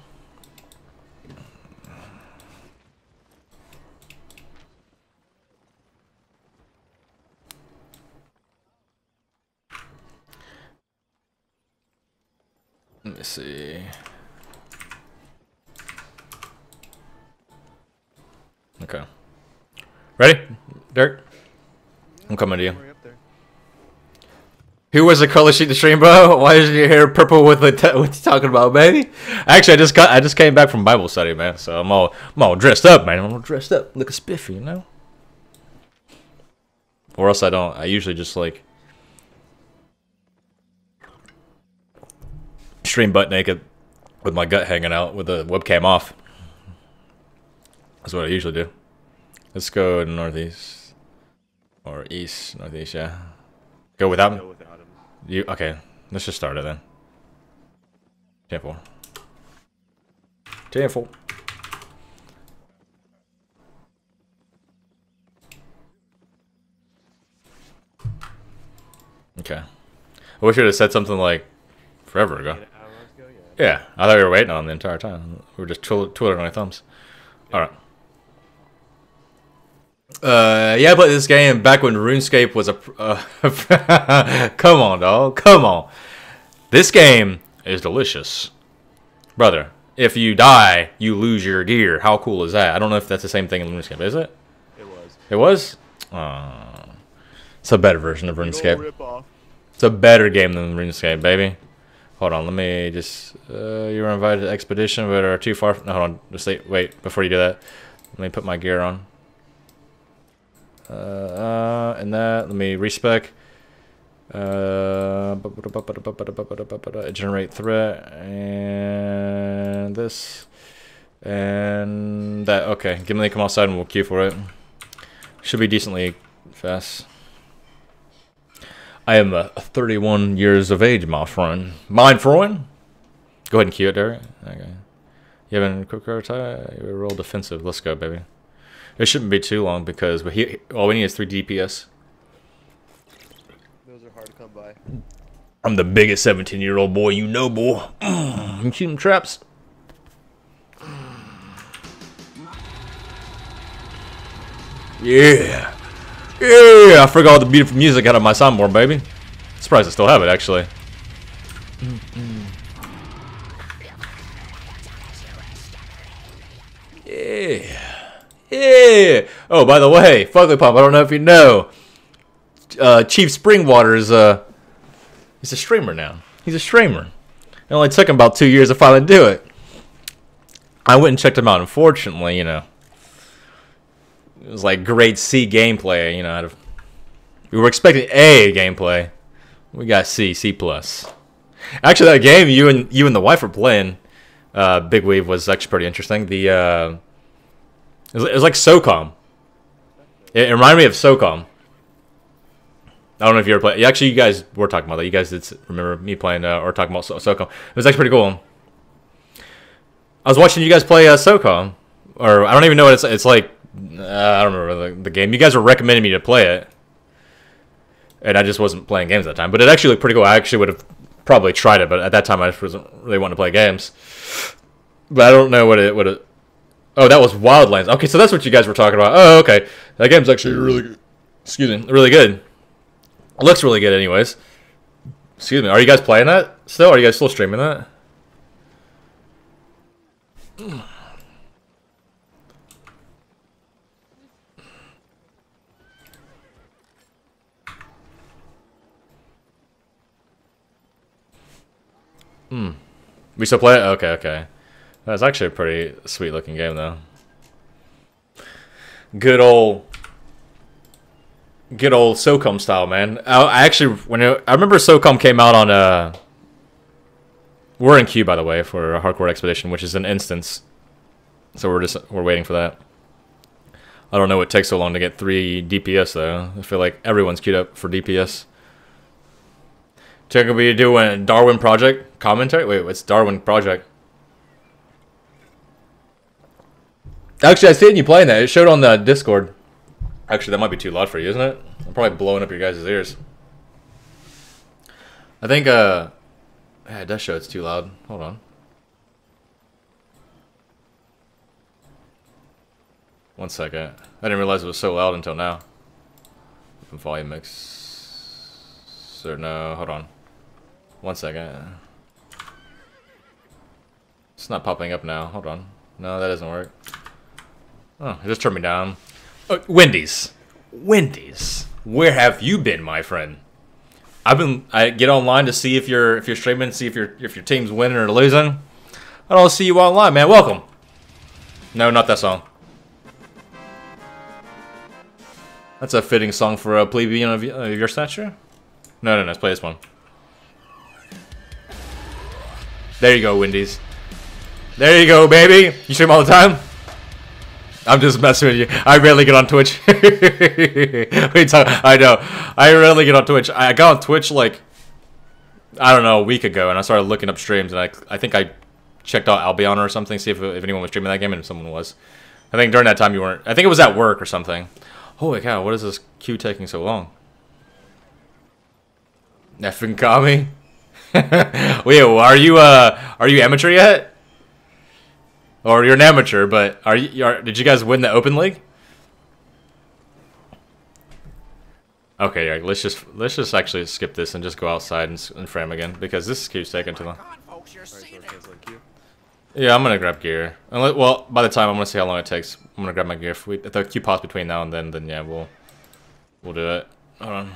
Let me see. Okay. Ready? Dirk? I'm coming to you. Who was the color sheet to stream, bro? Why is your hair purple with the what you talking about, baby? Actually, I just came back from Bible study, man. So I'm all dressed up, man. I'm all dressed up, looking spiffy, you know? Or else I don't. I usually just like stream butt naked with my gut hanging out with the webcam off. That's what I usually do. Let's go northeast. Or east, northeast, yeah. Go without me? Go without him. You okay, let's just start it then. 10-4. 10-4. Okay. I wish you would have said something like forever ago. Yeah, I thought you were waiting on the entire time. We were just twiddling our thumbs. Alright. Yeah, I played this game back when RuneScape was a... come on, dog. Come on. This game is delicious. Brother, if you die, you lose your gear. How cool is that? I don't know if that's the same thing in RuneScape, is it? It was. It was? It's a better version of RuneScape. It's a better game than RuneScape, baby. Hold on, let me just... you were invited to Expedition, but are too far... No, hold on. Just wait, before you do that. Let me put my gear on. And that, let me respec. Generate threat, and this, and that. Okay, give me the come outside and we'll queue for it. Should be decently fast. I am 31 years of age, my friend. Mind friend? Go ahead and queue it, Derek. Okay. You have a quick attack? You're real defensive. Let's go, baby. It shouldn't be too long because all we need is 3 DPS. Those are hard to come by. I'm the biggest 17-year-old boy you know, boy. I'm shooting traps. Yeah. Yeah, I forgot all the beautiful music out of my soundboard, baby. Surprised I still have it, actually. Yeah. Yeah. Oh, by the way, Fugly Pump, I don't know if you know. Chief Springwater is he's a streamer now. He's a streamer. It only took him about 2 years to finally do it. I went and checked him out. Unfortunately, you know, it was like grade C gameplay. You know, we were expecting A gameplay. We got C plus. Actually, that game you and the wife were playing, Big Weave, was actually pretty interesting. It was like SOCOM. It reminded me of SOCOM. I don't know if you ever played. Actually, you guys were talking about that. You guys did remember me playing or talking about SOCOM. It was actually pretty cool. I was watching you guys play SOCOM, or I don't even know what it's like. I don't remember the game. You guys were recommending me to play it. and I just wasn't playing games at that time. But it actually looked pretty cool. I actually would have probably tried it, but at that time I just wasn't really wanting to play games. But I don't know what it. Oh, that was Wildlands. Okay, so that's what you guys were talking about. Oh, okay. That game's actually really good. Excuse me, really good. It looks really good, anyways. Excuse me. Are you guys playing that still? Are you guys still streaming that? We still play it? Okay, okay. That's actually a pretty sweet looking game, though. Good old SOCOM style, man. I actually, I remember SOCOM came out on we're in queue, by the way, for a Hardcore Expedition, which is an instance. So we're waiting for that. I don't know what takes so long to get 3 DPS though. I feel like everyone's queued up for DPS. Check will be doing Darwin Project commentary. Wait, what's Darwin Project? Actually, I seen you playing that. It showed on the Discord. Actually, that might be too loud for you, isn't it? I'm probably blowing up your guys' ears. I think yeah, it does show it's too loud. Hold on. One second. I didn't realize it was so loud until now. Volume mix. So no, hold on. One second. It's not popping up now. Hold on. No, that doesn't work. Oh, it just turned me down. Wendy's. Wendy's. Where have you been, my friend? I get online to see if you're streaming, see if your team's winning or losing. I don't see you online, man. Welcome. No, not that song. That's a fitting song for a plebeian of your stature. No, let's play this one. There you go, Wendy's. There you go, baby. You stream all the time? I'm just messing with you. I rarely get on Twitch. I know. I rarely get on Twitch. I got on Twitch like, I don't know, a week ago, and I started looking up streams, and I think I checked out Albion or something, see if anyone was streaming that game, and someone was. I think during that time you weren't. I think it was at work or something. Holy cow, what is this queue taking so long? Effing Kami? Wait, are you amateur yet? Or you're an amateur, but did you guys win the Open League? Okay, yeah, let's just actually skip this and just go outside and frame again, because this queue's taking too long. Yeah, I'm gonna grab gear. Well, by the time I'm gonna see how long it takes. I'm gonna grab my gear. If the queue pops between now and then yeah, we'll do it. Hold on.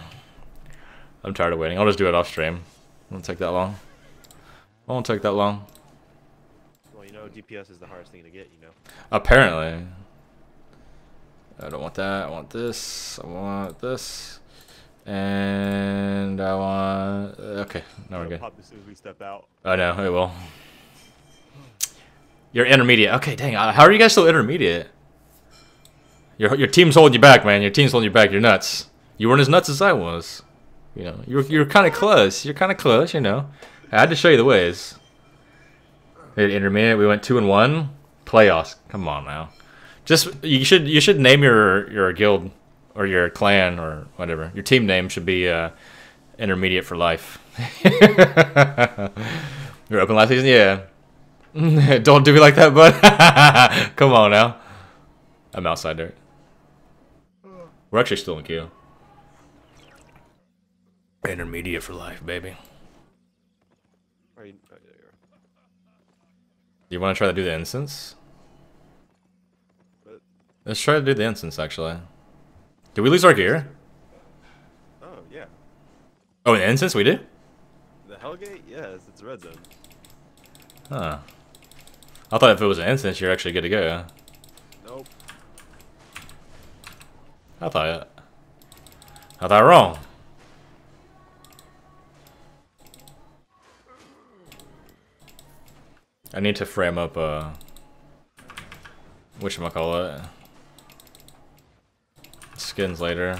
I'm tired of waiting. I'll just do it off stream. It won't take that long. Won't take that long. Well, you know, DPS is the hardest thing to get. You know. Apparently. I don't want that. I want this. I want this. And I want. Okay, now we're good. Pop as soon as we step out. I know it will. You're intermediate. Okay, dang. How are you guys still intermediate? Your team's holding you back, man. Your team's holding you back. You're nuts. You weren't as nuts as I was. You know, you're kind of close. You're kind of close. You know, I had to show you the ways. Intermediate. We went 2-1. Playoffs. Come on now. Just you should name your guild or your clan or whatever. Your team name should be intermediate for life. You're open last season, yeah. Don't do me like that, bud. Come on now. I'm outside there. We're actually still in queue. Intermediate for life, baby. You want to try to do the instance? Let's try to do the instance, actually. Did we lose our gear? Oh, yeah. Oh, in the instance we did? The Hellgate? Yes, it's a red zone. Huh. I thought if it was an instance, you're actually good to go. Nope. I thought wrong. I need to frame up whatchamacallit, skins later.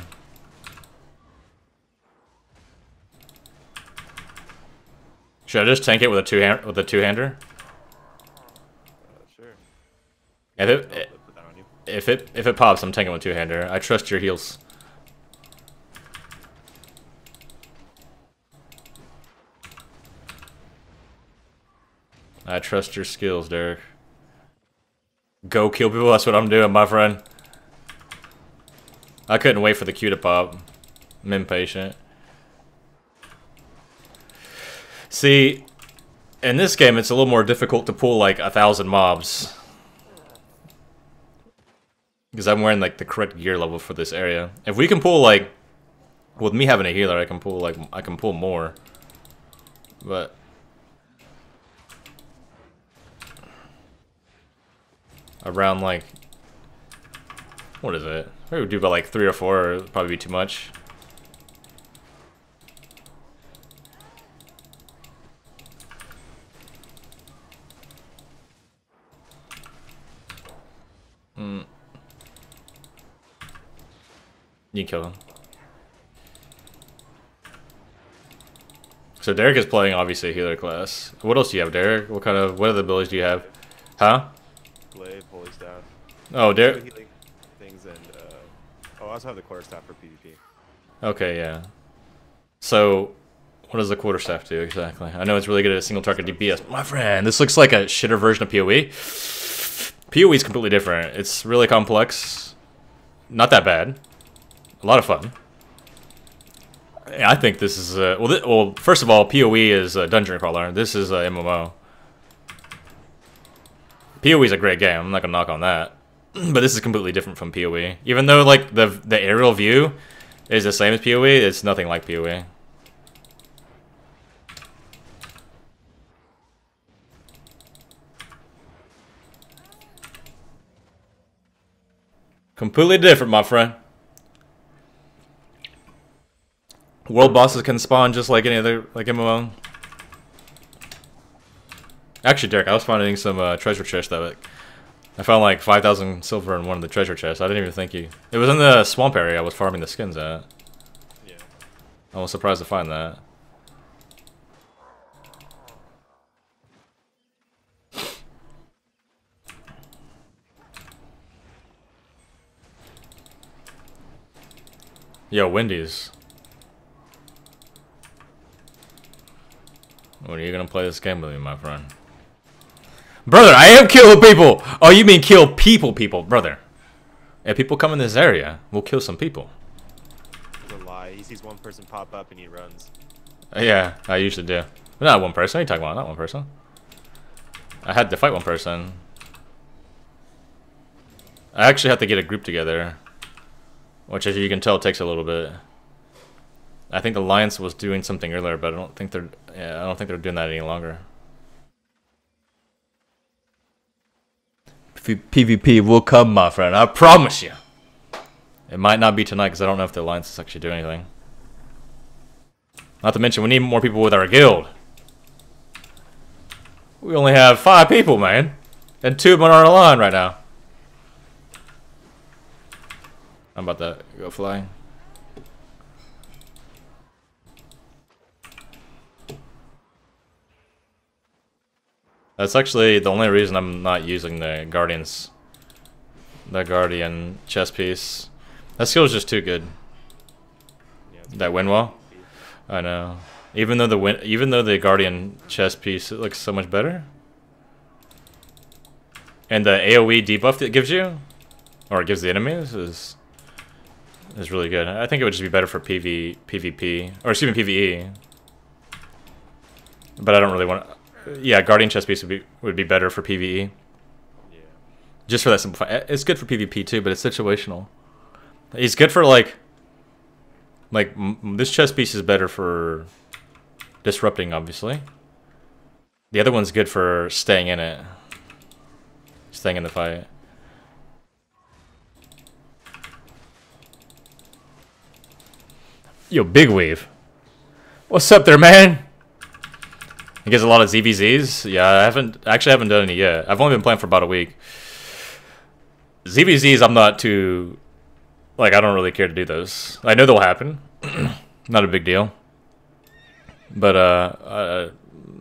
Should I just tank it with a two-hander? Sure. If it pops, I'm tanking with two-hander. I trust your heals. I trust your skills, Derek. Go kill people, that's what I'm doing, my friend. I couldn't wait for the Q to pop. I'm impatient. See, in this game, it's a little more difficult to pull like 1,000 mobs. Because I'm wearing like the correct gear level for this area. If we can pull like, with me having a healer, I can pull more. But around like, what is it? We would do about like 3 or 4, it'd probably be too much. You can kill him. So Derek is playing obviously a healer class. What else do you have, Derek? What other abilities do you have? Huh? Glaive, holy staff. Oh, Derek. Healing things and I also have the quarterstaff for PvP. Okay, yeah. So, what does the quarterstaff do exactly? I know it's really good at a single target DPS. My friend, this looks like a shitter version of PoE. PoE is completely different. It's really complex. Not that bad. A lot of fun. I think this is well. First of all, PoE is a dungeon crawler. This is a MMO. PoE is a great game. I'm not gonna knock on that, but this is completely different from PoE. Even though like the aerial view is the same as PoE, it's nothing like PoE. Completely different, my friend. World bosses can spawn just like any other like MMO. Actually, Derek, I was finding some treasure chests that I found like 5,000 silver in one of the treasure chests. I didn't even think you. It was in the swamp area I was farming the skins at. Yeah. I was surprised to find that. Yo, Wendy's. When are you gonna play this game with me, my friend? Brother, I am killing people! Oh, you mean kill people, brother. If people come in this area, we'll kill some people. It's a lie. He sees one person pop up and he runs. Yeah, I usually do. Not one person, what are you talking about? Not one person. I had to fight one person. I actually have to get a group together. Which, as you can tell, takes a little bit. I think the Alliance was doing something earlier, but I don't think they're doing that any longer. PvP will come, my friend. I promise you. It might not be tonight because I don't know if the Alliance is actually doing anything. Not to mention, we need more people with our guild. We only have 5 people, man, and 2 of them are online right now. I'm about to go flying. That's actually the only reason I'm not using the Guardian chest piece. That skill is just too good. Yeah, That win wall. I know. Even though the Guardian chest piece looks so much better, and the AOE debuff it gives you, or it gives the enemies, is really good. I think it would just be better for PvP, or excuse me, PvE. But I don't really want to. Yeah, Guardian chest piece would be better for PvE. Yeah. Just for that simple. It's good for PvP too, but it's situational. It's good for like this chest piece is better for disrupting, obviously. The other one's good for staying in it, staying in the fight. Yo, Big Weave. What's up there, man? He gets a lot of ZVZs. Yeah, I haven't done any yet. I've only been playing for about a week. ZVZs, I'm not too, like, I don't really care to do those. I know they'll happen. Not a big deal. But,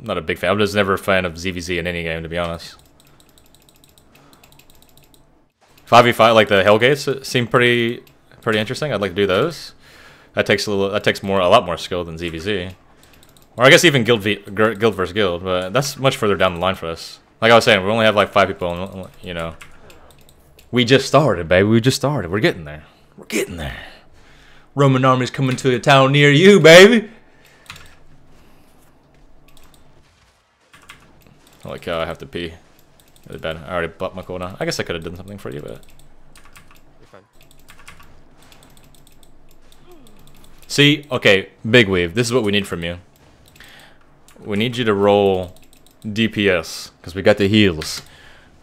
not a big fan. I'm just never a fan of ZVZ in any game, to be honest. 5v5, like the Hellgates, seem pretty interesting. I'd like to do those. That takes a lot more skill than ZVZ. Or I guess even guild versus guild, but that's much further down the line for us. Like I was saying, we only have like 5 people, and, you know. We just started, baby. We just started. We're getting there. We're getting there. Roman armies coming to a town near you, baby. I like how I have to pee. Really bad. I already bought my cooldown. I guess I could have done something for you, but You're fine. see, okay, big weave. This is what we need from you. We need you to roll DPS because we got the heals.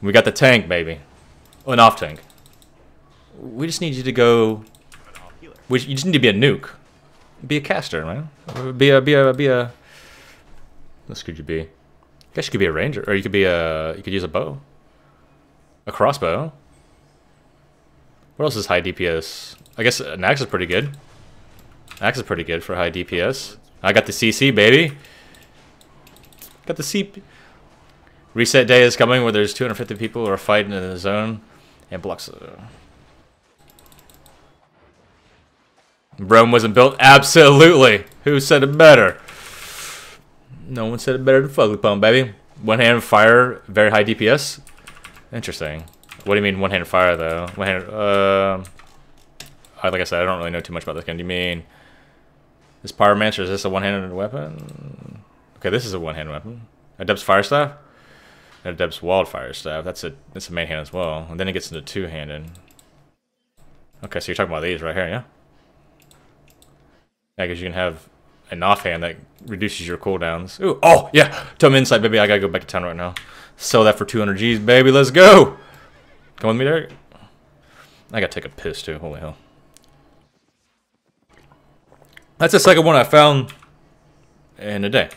We got the tank, baby. Oh, an off tank. We just need you to go. An off healer. You just need to be a nuke. Be a caster, man. Be a. What could you be? I guess you could be a ranger, or you could be a. You could use a bow. A crossbow. What else is high DPS? I guess an axe is pretty good. Axe is pretty good for high DPS. I got the CC, baby. Got the CP. Reset day is coming where there's 250 people who are fighting in the zone. And blocks. Rome wasn't built? Absolutely. Who said it better? No one said it better than Fuglypump, baby. One hand fire, very high DPS. Interesting. What do you mean one hand fire though? One hand. Like I said, I don't really know too much about this game. Do you mean this Pyromancer? Is this a one-handed weapon? Okay, this is a one-handed weapon. Adept's Fire Staff. Adept's Wildfire Staff. That's a main hand as well. And then it gets into two-handed. Okay, so you're talking about these right here, yeah? Yeah, because you can have an offhand that reduces your cooldowns. Ooh, oh, yeah! Tell me insight, baby. I gotta go back to town right now. Sell that for 200 G's, baby. Let's go! Come with me, Derek. I gotta take a piss, too. Holy hell. That's the second one I found in a day.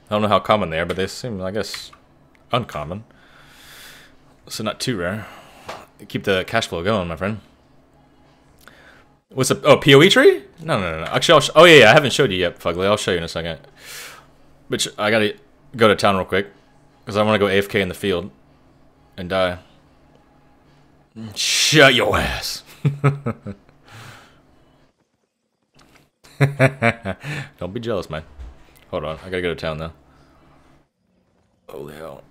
I don't know how common they are, but they seem, I guess, uncommon. So not too rare. Keep the cash flow going, my friend. What's a PoE tree? No. Actually, oh yeah, I haven't showed you yet, Fugly. I'll show you in a second. But I gotta go to town real quick because I want to go AFK in the field and die. Shut your ass. Don't be jealous, man. Hold on, I gotta go to town though. Holy hell,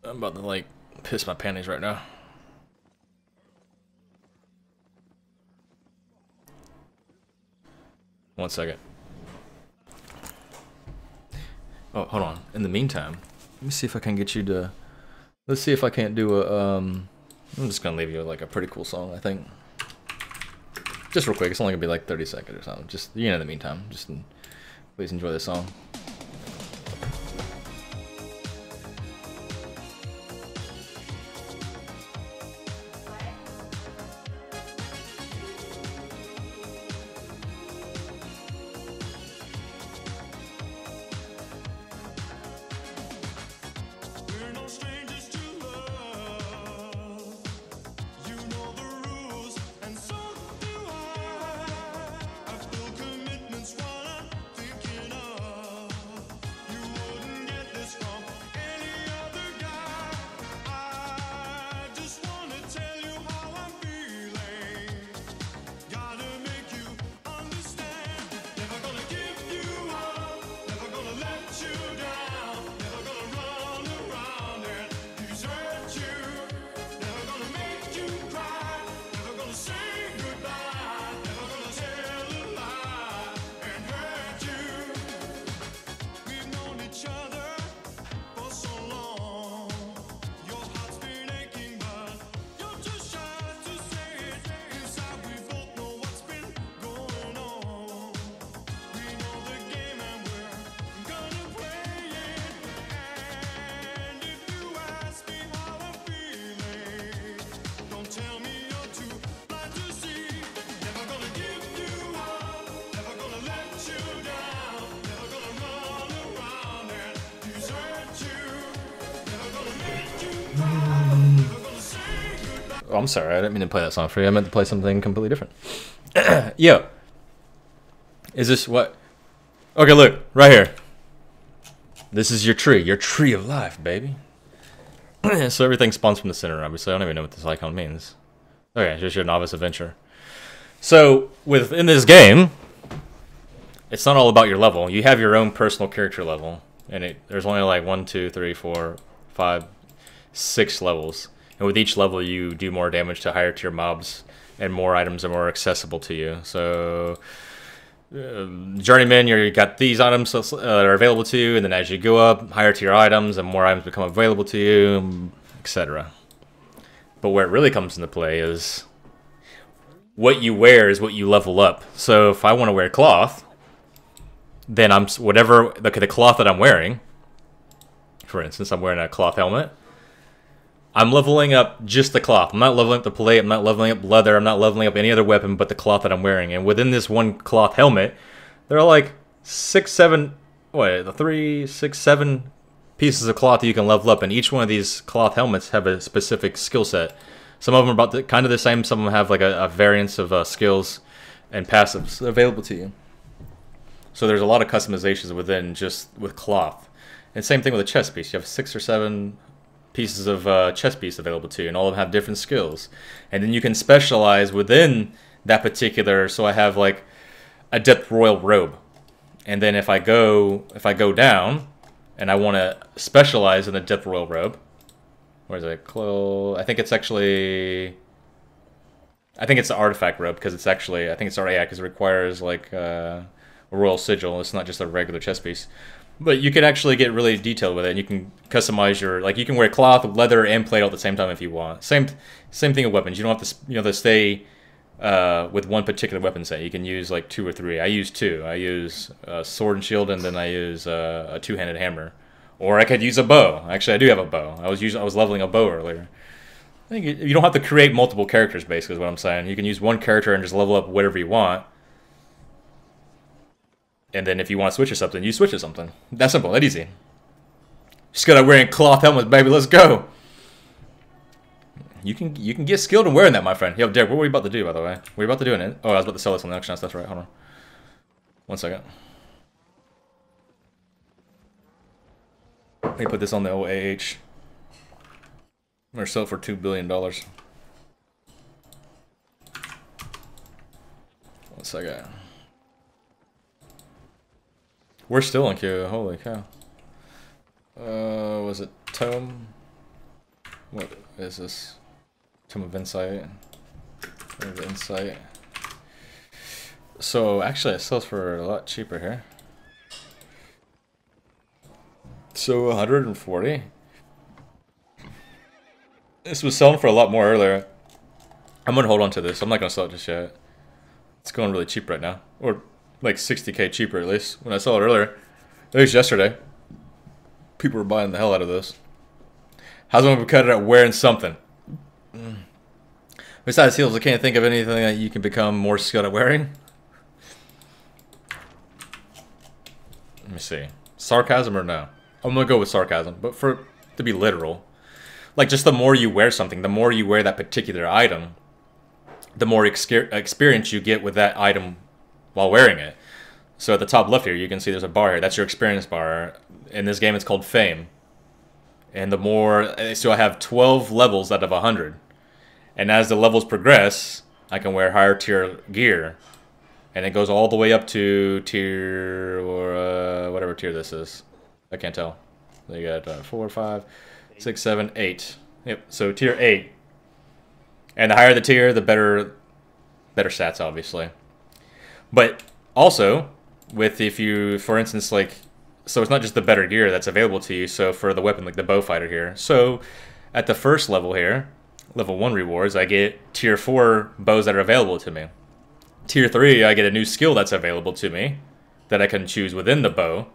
I'm about to like piss my panties right now. One second. Oh, hold on. In the meantime, let me see if I can get you to. Let's see if I can't do a. I'm just gonna leave you with like a pretty cool song, I think. Just real quick. It's only gonna be like 30 seconds or something. Just in the meantime, please enjoy this song. Oh, I'm sorry, I didn't mean to play that song for you. I meant to play something completely different. Yo. Is this what? Okay, look, right here. This is your tree of life, baby. So everything spawns from the center, obviously. I don't even know what this icon means. Okay, just your novice adventure. So, within this game, it's not all about your level. You have your own personal character level, and there's only like 1, 2, 3, 4, 5, 6 levels. And with each level, you do more damage to higher tier mobs, and more items are more accessible to you. So, Journeyman, you got these items that are available to you, and then as you go up, higher tier items, and more items become available to you, etc. But where it really comes into play is what you wear is what you level up. So if I want to wear cloth, then I'm whatever the cloth that I'm wearing. For instance, I'm wearing a cloth helmet. I'm leveling up just the cloth. I'm not leveling up the plate. I'm not leveling up leather. I'm not leveling up any other weapon but the cloth that I'm wearing. And within this one cloth helmet, there are like 6, 7, what, 3, 6, 7 pieces of cloth that you can level up. And each one of these cloth helmets have a specific skill set. Some of them are about kind of the same. Some of them have like a variance of skills and passives available to you. So there's a lot of customizations within just with cloth. And same thing with a chest piece. You have 6 or 7 pieces of chest piece available to you, and all of them have different skills. And then you can specialize within that particular. So I have like a Depth Royal robe, and then if I go down and I want to specialize in the Depth Royal robe, where is it? I think it's actually. I think it's the artifact robe because it's actually. I think it's RAI because it requires like a royal sigil. It's not just a regular chest piece. But you can actually get really detailed with it, and you can customize your, like, you can wear cloth, leather, and plate all at the same time if you want. Same thing with weapons. You don't have to stay with one particular weapon set. You can use like 2 or 3. I use 2. I use sword and shield, and then I use a 2-handed hammer. Or I could use a bow. Actually, I do have a bow. I was leveling a bow earlier. I think you don't have to create multiple characters. Basically, is what I'm saying. You can use one character and just level up whatever you want. And then if you want to switch to something, you switch to something. That simple, that easy. Just gotta wearing cloth helmets, baby. Let's go. You can get skilled in wearing that, my friend. Yo, Derek, what were we about to do, by the way? Were we about to do it? Oh, I was about to sell this on the auction house. That's right. Hold on. 1 second. Let me put this on the old AH. I'm gonna sell it for $2 billion. 1 second. We're still in queue. Holy cow. Was it Tome? What is this? Tome of Insight. Tome of Insight. So actually, it sells for a lot cheaper here. So 140. This was selling for a lot more earlier. I'm gonna hold on to this. I'm not gonna sell it just yet. It's going really cheap right now, or like 60k cheaper at least. When I saw it earlier, at least yesterday, people were buying the hell out of this. How's one cut it out wearing something? Besides heels, I can't think of anything that you can become more skilled at wearing. Let me see. Sarcasm or no? I'm gonna go with sarcasm, but to be literal. Like, just the more you wear something, the more you wear that particular item, the more experience you get with that item while wearing it. So at the top left here, you can see there's a bar here. That's your experience bar. In this game, it's called Fame. And the more, so I have 12 levels out of 100. And as the levels progress, I can wear higher tier gear. And it goes all the way up to tier, or whatever tier this is. I can't tell. So you got 4, 5, 6, 7, 8. Yep, so tier 8. And the higher the tier, the better stats, obviously. But also, with if you, for instance, like, so it's not just the better gear that's available to you. So for the weapon, like the bow fighter here. So at the first level here, level 1 rewards, I get tier 4 bows that are available to me. Tier 3, I get a new skill that's available to me that I can choose within the bow.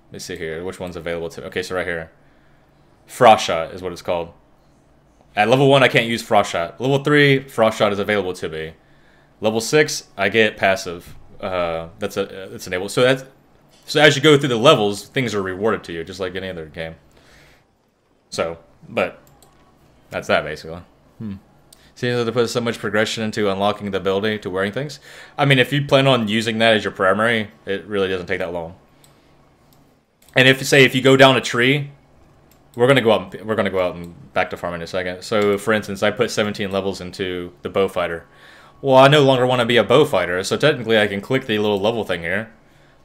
Let me see here, which one's available to me. Okay, so right here. Frost Shot is what it's called. At level 1, I can't use Frost Shot. Level 3, Frost Shot is available to me. Level 6, I get passive. It's enabled. So as you go through the levels, things are rewarded to you, just like any other game. So, but that's that basically. Seems like they put so much progression into unlocking the ability to wearing things. I mean, if you plan on using that as your primary, it really doesn't take that long. And if you go down a tree, we're gonna go out and back to farm in a second. So for instance, I put 17 levels into the bow fighter. Well, I no longer want to be a bow fighter, so technically I can click the little level thing here,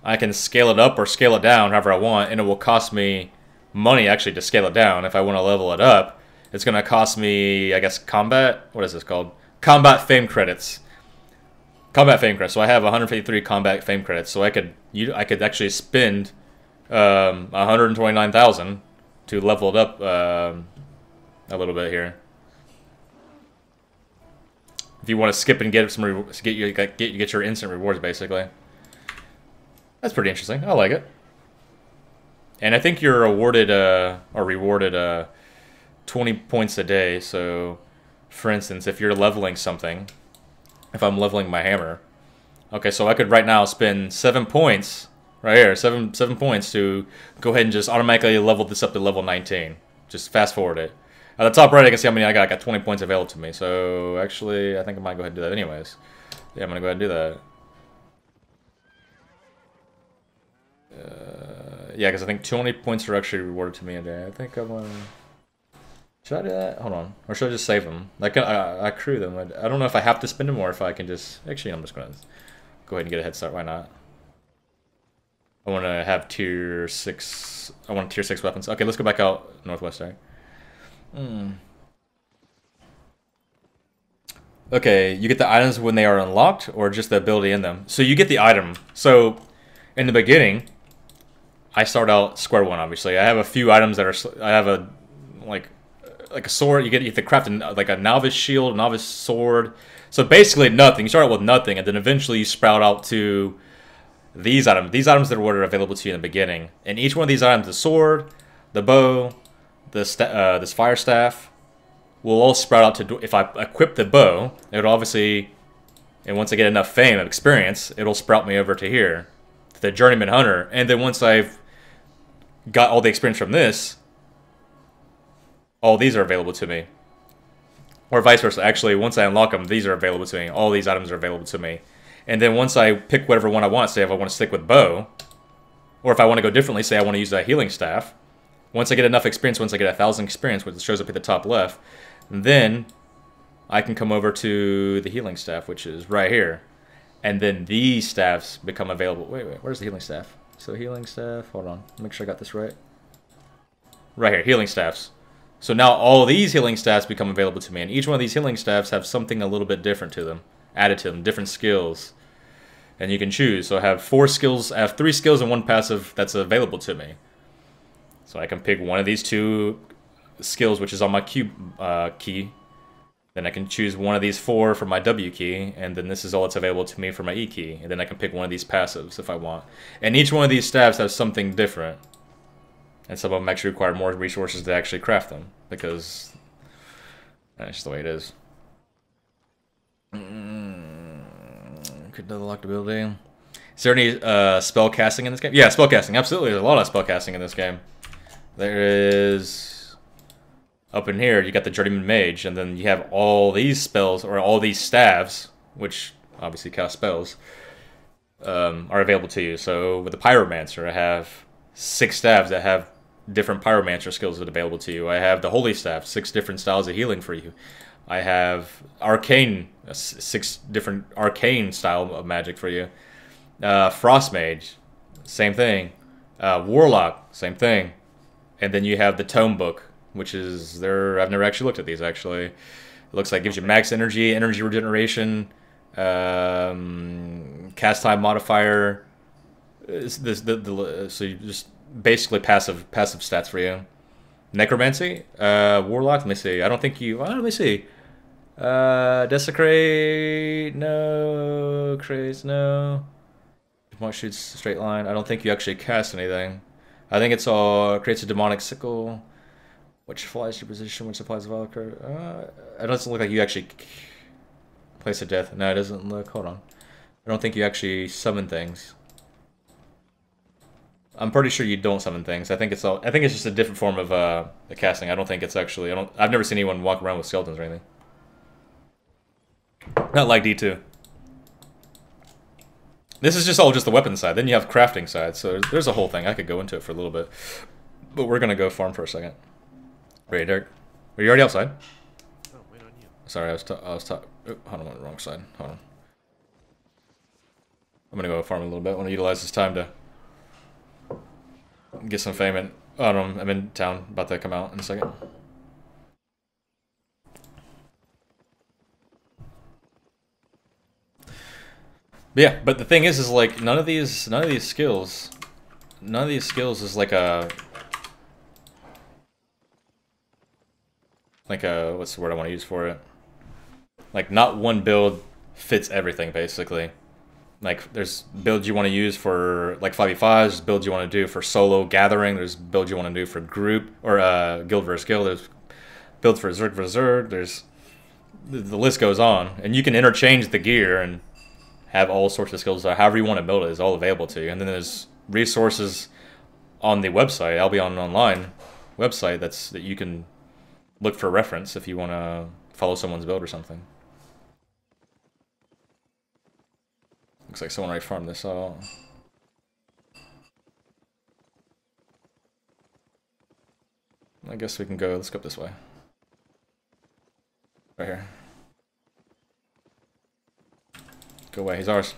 I can scale it up or scale it down however I want, and it will cost me money actually to scale it down. If I want to level it up, it's going to cost me, I guess, combat. What is this called? Combat fame credits. Combat fame credits. So I have 153 combat fame credits. So I could actually spend 129,000 to level it up a little bit here. If you want to skip and get some get your instant rewards, basically. That's pretty interesting. I like it. And I think you're awarded or rewarded 20 points a day. So, for instance, if you're leveling something, if I'm leveling my hammer, okay, so I could right now spend 7 points right here, seven points to go ahead and just automatically level this up to level 19. Just fast forward it. At the top right, I can see how many I got. I got 20 points available to me. So actually, I think I might go ahead and do that anyways. Yeah, I'm gonna go ahead and do that. Yeah, because I think 20 points are actually rewarded to me a day. I think I'm gonna... Should I do that? Hold on. Or should I just save them? Like, I accrue them. I don't know if I have to spend them or if I can just... Actually, I'm just going to go ahead and get a head start. Why not? I want to have tier 6... I want tier 6 weapons. Okay, let's go back out northwest there. Okay, you get the items when they are unlocked or just the ability in them? So you get the item. So, in the beginning... I start out square one, obviously. I have a few items that are... I have a... Like a sword. You have to craft like a novice shield, novice sword. So basically nothing. You start out with nothing, and then eventually you sprout out to these items. These items that are available to you in the beginning. And each one of these items, the sword, the bow, this fire staff, will all sprout out to... If I equip the bow, it would obviously... And once I get enough fame and experience, it'll sprout me over to here. To the Journeyman Hunter. And then once I've got all the experience from this... All these are available to me. Or vice versa. Actually, once I unlock them, these are available to me. All these items are available to me. And then once I pick whatever one I want, say if I want to stick with bow, or if I want to go differently, say I want to use that healing staff, once I get enough experience, once I get 1,000 experience, which shows up at the top left, then I can come over to the healing staff, which is right here. And then these staffs become available. Wait, where's the healing staff? So healing staff, hold on, make sure I got this right. Right here, healing staffs. So now all these healing staffs become available to me, and each one of these healing staffs have something a little bit different to them, added to them, different skills. And you can choose. So I have 4 skills, I have 3 skills and 1 passive that's available to me. So I can pick one of these 2 skills, which is on my Q key. Then I can choose one of these 4 for my W key, and then this is all that's available to me for my E key. And then I can pick one of these passives if I want. And each one of these staffs has something different. And some of them actually require more resources to actually craft them, because that's just the way it is. Could the locked ability. Is there any spell casting in this game? Yeah, spell casting. Absolutely, there's a lot of spell casting in this game. There is... Up in here, you got the Journeyman Mage, and then you have all these spells, or all these staves, which obviously cast spells, are available to you. So with the Pyromancer, I have 6 staves that have different Pyromancer skills that are available to you. I have the Holy Staff, 6 different styles of healing for you. I have Arcane, 6 different Arcane style of magic for you. Frost Mage, same thing. Warlock, same thing. And then you have the Tome Book, which is there. I've never actually looked at these actually. It looks like it gives you max energy, energy regeneration, cast time modifier. So you just basically passive stats for you. Necromancy, Warlock. Let me see. I don't think you. Let me see. Desecrate, no. Craze, no. Demonic shoots straight line. I don't think you actually cast anything. I think it's all creates a demonic sickle, which flies to position, which applies Valkyr. It doesn't look like you actually place a death. No, it doesn't look. Hold on. I don't think you actually summon things. I'm pretty sure you don't summon things. I think it's all. I think it's just a different form of the casting. I don't think it's actually. I've never seen anyone walk around with skeletons or anything. Not like D2. This is just all just the weapon side. Then you have crafting side. So there's a whole thing. I could go into it for a little bit, but we're gonna go farm for a second. Ready, Derek? Are you already outside? Oh, wait on you. Sorry, I was. Oh, hold on, went wrong side. Hold on. I'm gonna go farm a little bit. I want to utilize this time to get some fame. And oh, no, I'm in town. About to come out in a second. But yeah, but the thing is like none of these skills is like a what's the word I want to use for it? Like not one build fits everything basically. Like there's builds you want to use for like 5v5s, there's builds you want to do for solo gathering, there's builds you want to do for group or guild versus guild, there's builds for Zerg versus Zerg, there's the list goes on, and you can interchange the gear and have all sorts of skills. However you want to build it is all available to you. And then there's resources on the website, Albion Online website, that you can look for reference if you want to follow someone's build or something. Looks like someone already farmed this out. I guess we can go, let's go up this way. Right here. Go away, he's ours.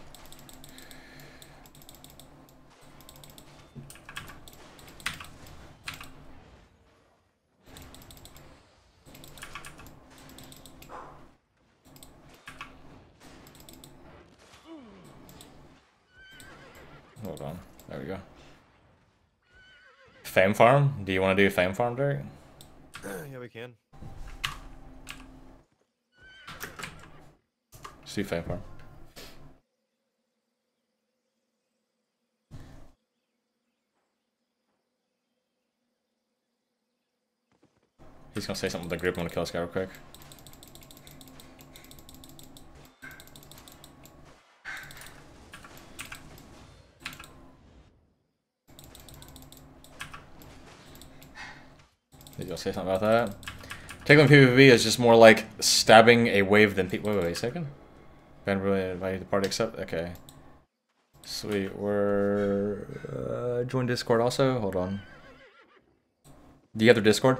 Hold on, there we go. Fame farm? Do you want to do fame farm, Derek? Yeah, we can. Let's do fame farm. He's gonna say something with the group. I'm gonna kill this guy real quick. He's gonna say something about that. Taking PvP is just more like stabbing a wave than people. Wait a second. Ben really invited the party accept. Okay. Sweet. We're join Discord also. Hold on. Do you have the Discord?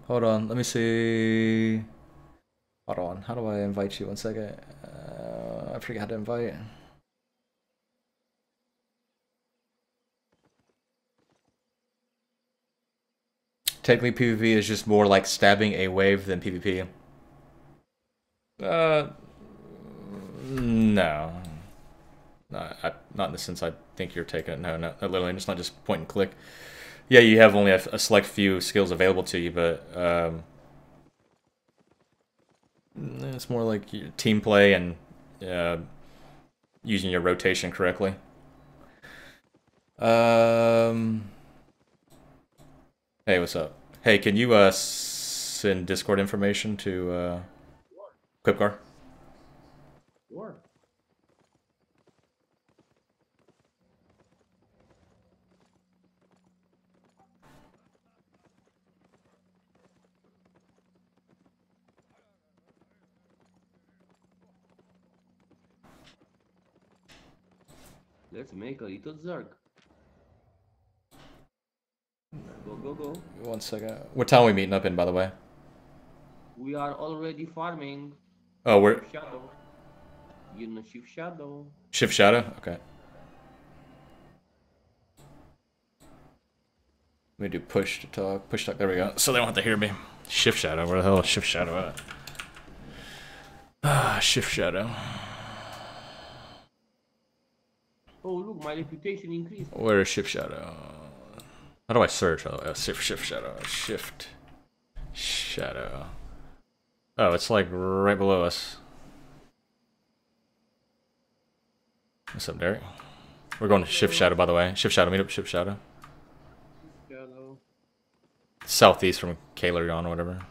Hold on, let me see. Hold on, how do I invite you? 1 second. I forget how to invite. Technically, PvP is just more like stabbing a wave than PvP. No. No, not in the sense I think you're taking it. No, literally, it's not just point and click. Yeah, you have only a select few skills available to you, but it's more like team play and using your rotation correctly. Hey, what's up? Hey, can you send Discord information to Quipgar? Sure. Let's make a little Zerg. Go, go, go. 1 second. What town are we meeting up in, by the way? We are already farming. Oh, we're... Shift Shadow. You know Shift Shadow. Shift Shadow? Okay. Let me do push to talk. Push talk. There we go. So they don't have to hear me. Shift Shadow. Where the hell is Shift Shadow at? Ah, Shift Shadow. Oh, look, my reputation increased. Where is Shift Shadow? How do I search? Oh, Shift Shadow. Shift Shadow. Oh, it's like right below us. What's up, Derek? We're going to Shift Shadow, by the way. Shift Shadow, meet up Shift Shadow. Shadow. Southeast from Kalerion or whatever.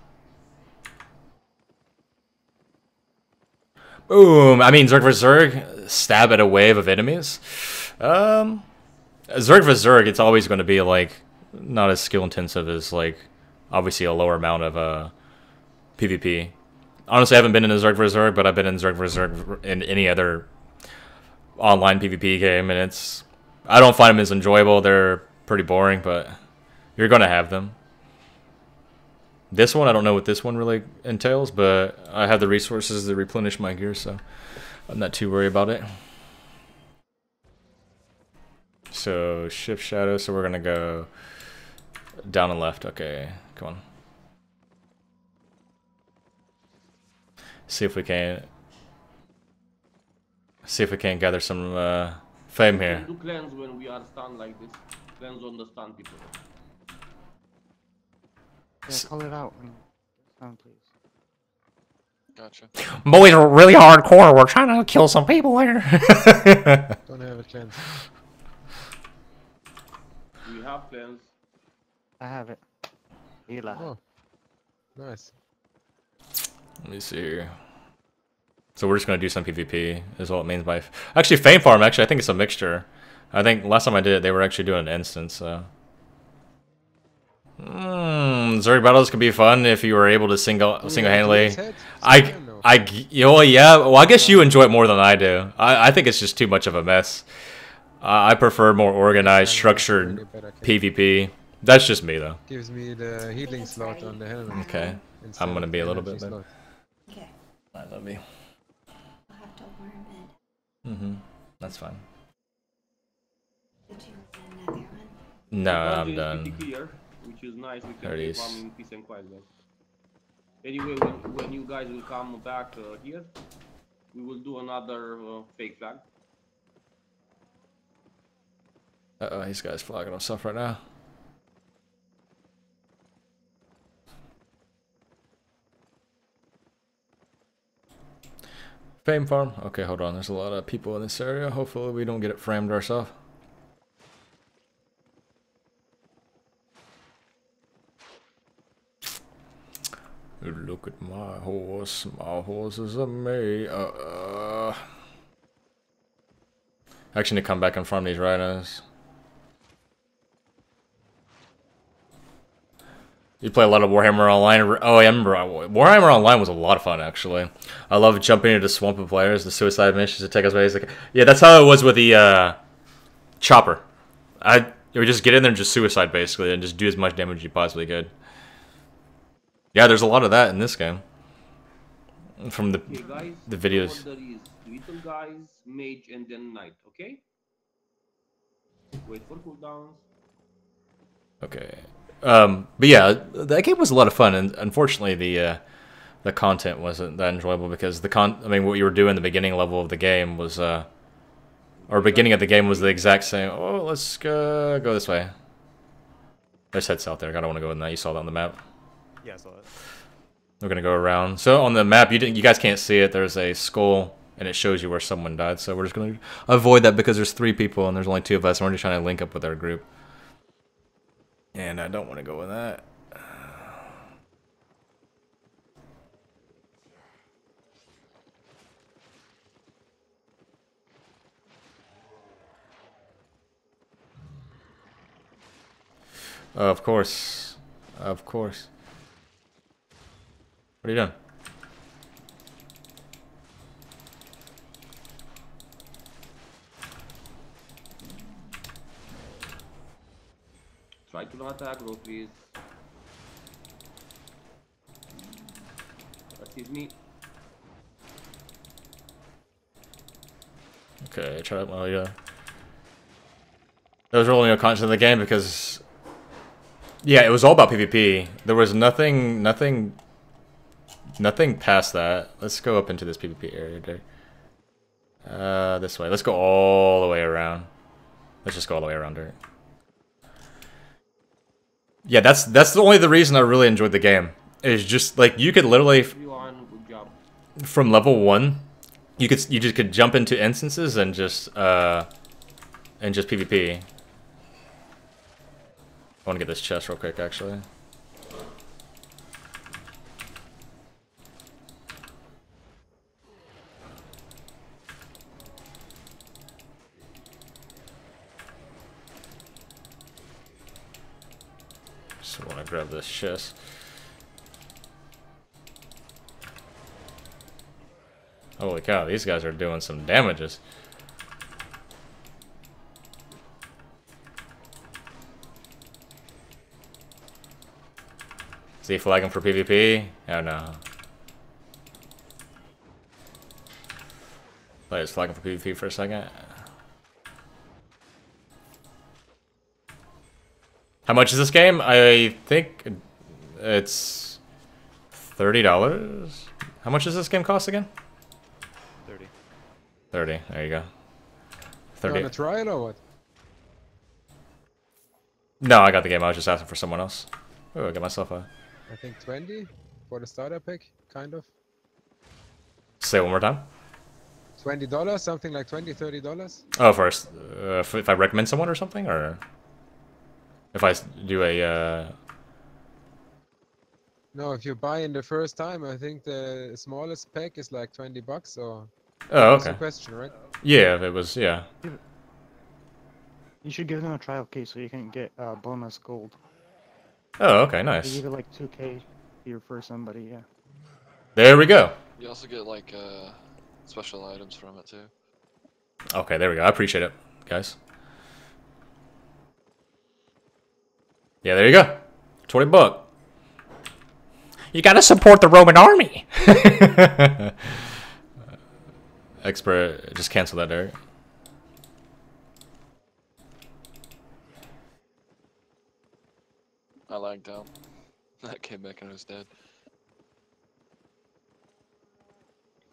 Boom! I mean, Zerg vs Zerg, stab at a wave of enemies. Zerg vs Zerg, it's always going to be like not as skill intensive as like obviously a lower amount of PvP. Honestly, I haven't been in a Zerg vs Zerg, but I've been in Zerg vs Zerg in any other online PvP game, and it's I don't find them as enjoyable. They're pretty boring, but you're going to have them. This one, I don't know what this one really entails, but I have the resources to replenish my gear, so I'm not too worried about it. So shift shadow. So we're gonna go down and left. Okay, come on. See if we can gather some fame We here. can do cleanse when we are stunned like this. Cleanse on the stun people. Yeah, call it out. Sound, please. Gotcha. Boys are really hardcore. We're trying to kill some people here. Don't have a chance. We have cleanse. I have it. Hila. Oh, nice. Let me see here. So we're just gonna do some PvP, is what it means by. Actually, Fame Farm. Actually, I think it's a mixture. I think last time I did it, they were actually doing an instance. So. Zerg battles could be fun if you were able to single-handedly. Yeah. Well, I guess you enjoy it more than I do. I think it's just too much of a mess. I prefer more organized, structured PvP. That's just me, though. Gives me the healing slot on the helmet. Okay. instead I'm gonna of be a the little energy bit better. slot. Okay. I love you. I'll have to warm it. That's fine. Did you send another one? No, The I'm dungeon is done. pretty clear, which is nice. We There can it keep is. farming in peace and quiet, guys. Anyway, when you guys will come back here, we will do another fake flag. Uh-oh, these guys flagging himself right now. Fame farm. Okay, hold on. There's a lot of people in this area. Hopefully we don't get it framed ourselves. Look at my horse. My horse is a me. Actually, need to come back and farm these rhinos. You play a lot of Warhammer Online. Oh, I remember. Warhammer Online was a lot of fun, actually. I love jumping into swamp of players, the suicide missions to take us away. Like, yeah, that's how it was with the chopper. You would just get in there and just suicide, basically, and just do as much damage as you possibly could. Yeah, there's a lot of that in this game. From Okay, guys, the videos. The order is little guys, mage, and then knight. Okay. Wait for cooldowns. Okay. But yeah, that game was a lot of fun, and unfortunately the content wasn't that enjoyable because I mean, what you were doing the beginning level of the game was or beginning of the game was the exact same. Oh, let's go this way. There's head south there. I don't want to go in that. You saw that on the map. Yeah, I saw it. We're gonna go around. So on the map, you guys can't see it. There's a skull, and it shows you where someone died. So we're just gonna avoid that because there's 3 people and there's only 2 of us, and we're just trying to link up with our group. And I don't want to go in that. Of course. Of course. What are you doing? Try to not aggro, please. That is me. Okay, try that. Well, yeah. There was really no content of the game because, yeah, it was all about PvP. There was nothing past that. Let's go up into this PvP area there. This way. Let's go all the way around. Let's just go all the way around here. Yeah, that's the reason I really enjoyed the game. Is just like you could literally Everyone, good job. from level 1, you just could jump into instances and just PvP. I want to get this chest real quick, actually. Just want to grab this chest. Holy cow, these guys are doing some damages. Is he flagging for PvP? Oh no. Thought he was flagging for PvP for a second. How much is this game? I think it's $30. How much does this game cost again? 30. 30. There you go. You 30. want a trial or what? No, I got the game. I was just asking for someone else. Oh, I got myself a. I think 20 for the starter pack, kind of. Say it one more time. $20, something like $20, $30. Oh, first, if I recommend someone or something, or if I do a. No, if you buy in the first time, I think the smallest pack is like $20 or. Oh, That's okay. your question, right? Yeah, it was. Yeah. You should give them a trial key so you can get bonus gold. Oh, okay, They nice. give it like 2k here for somebody, yeah. There we go. You also get like special items from it too. Okay, there we go. I appreciate it, guys. Yeah, there you go. $20. You gotta support the Roman army. Expert, just cancel that, Derek. I lagged out. That came back and it was dead.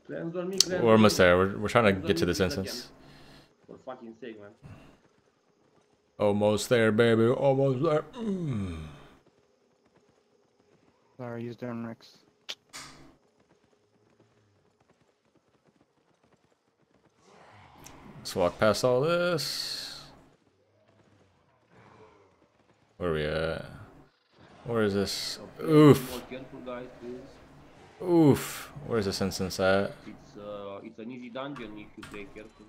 Cleanse on me, cleanse We're on almost me. there. We're trying to Cleanse get on to me, this please, again. instance. For fucking sake, man. Almost there, baby. Almost there. Sorry, use down Rex. Let's walk past all this. Where are we at? Where is this? Oof. More careful, guys, please. Oof. Where's this instance at? It's an easy dungeon if you play careful.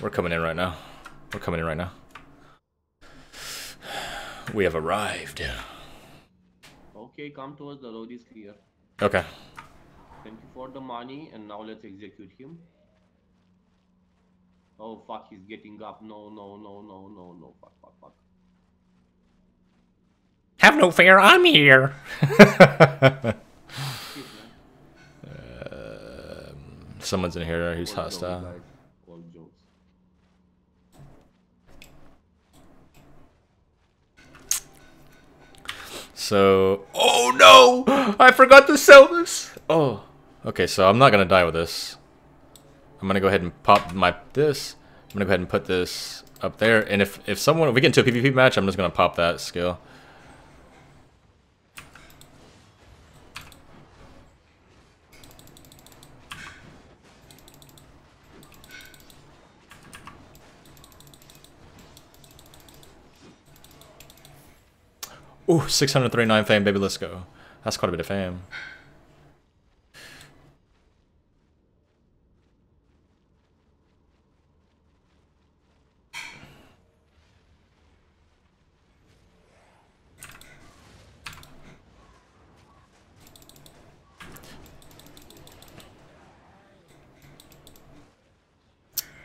We're coming in right now. We're coming in right now. We have arrived. Okay, come to us. The road is clear. Okay. Thank you for the money, and now let's execute him. Oh fuck, he's getting up. No, no, no, no, no, no. Fuck, fuck, fuck. Have no fear, I'm here. Shit, man. Someone's in here who's All jokes, hostile. guys. All jokes. So, oh no! I forgot to sell this. Oh, okay. So I'm not gonna die with this. I'm gonna go ahead and pop this. I'm gonna go ahead and put this up there. And if we get into a PvP match, I'm just gonna pop that skill. Ooh, 639 fame, baby. Let's go. That's quite a bit of fame.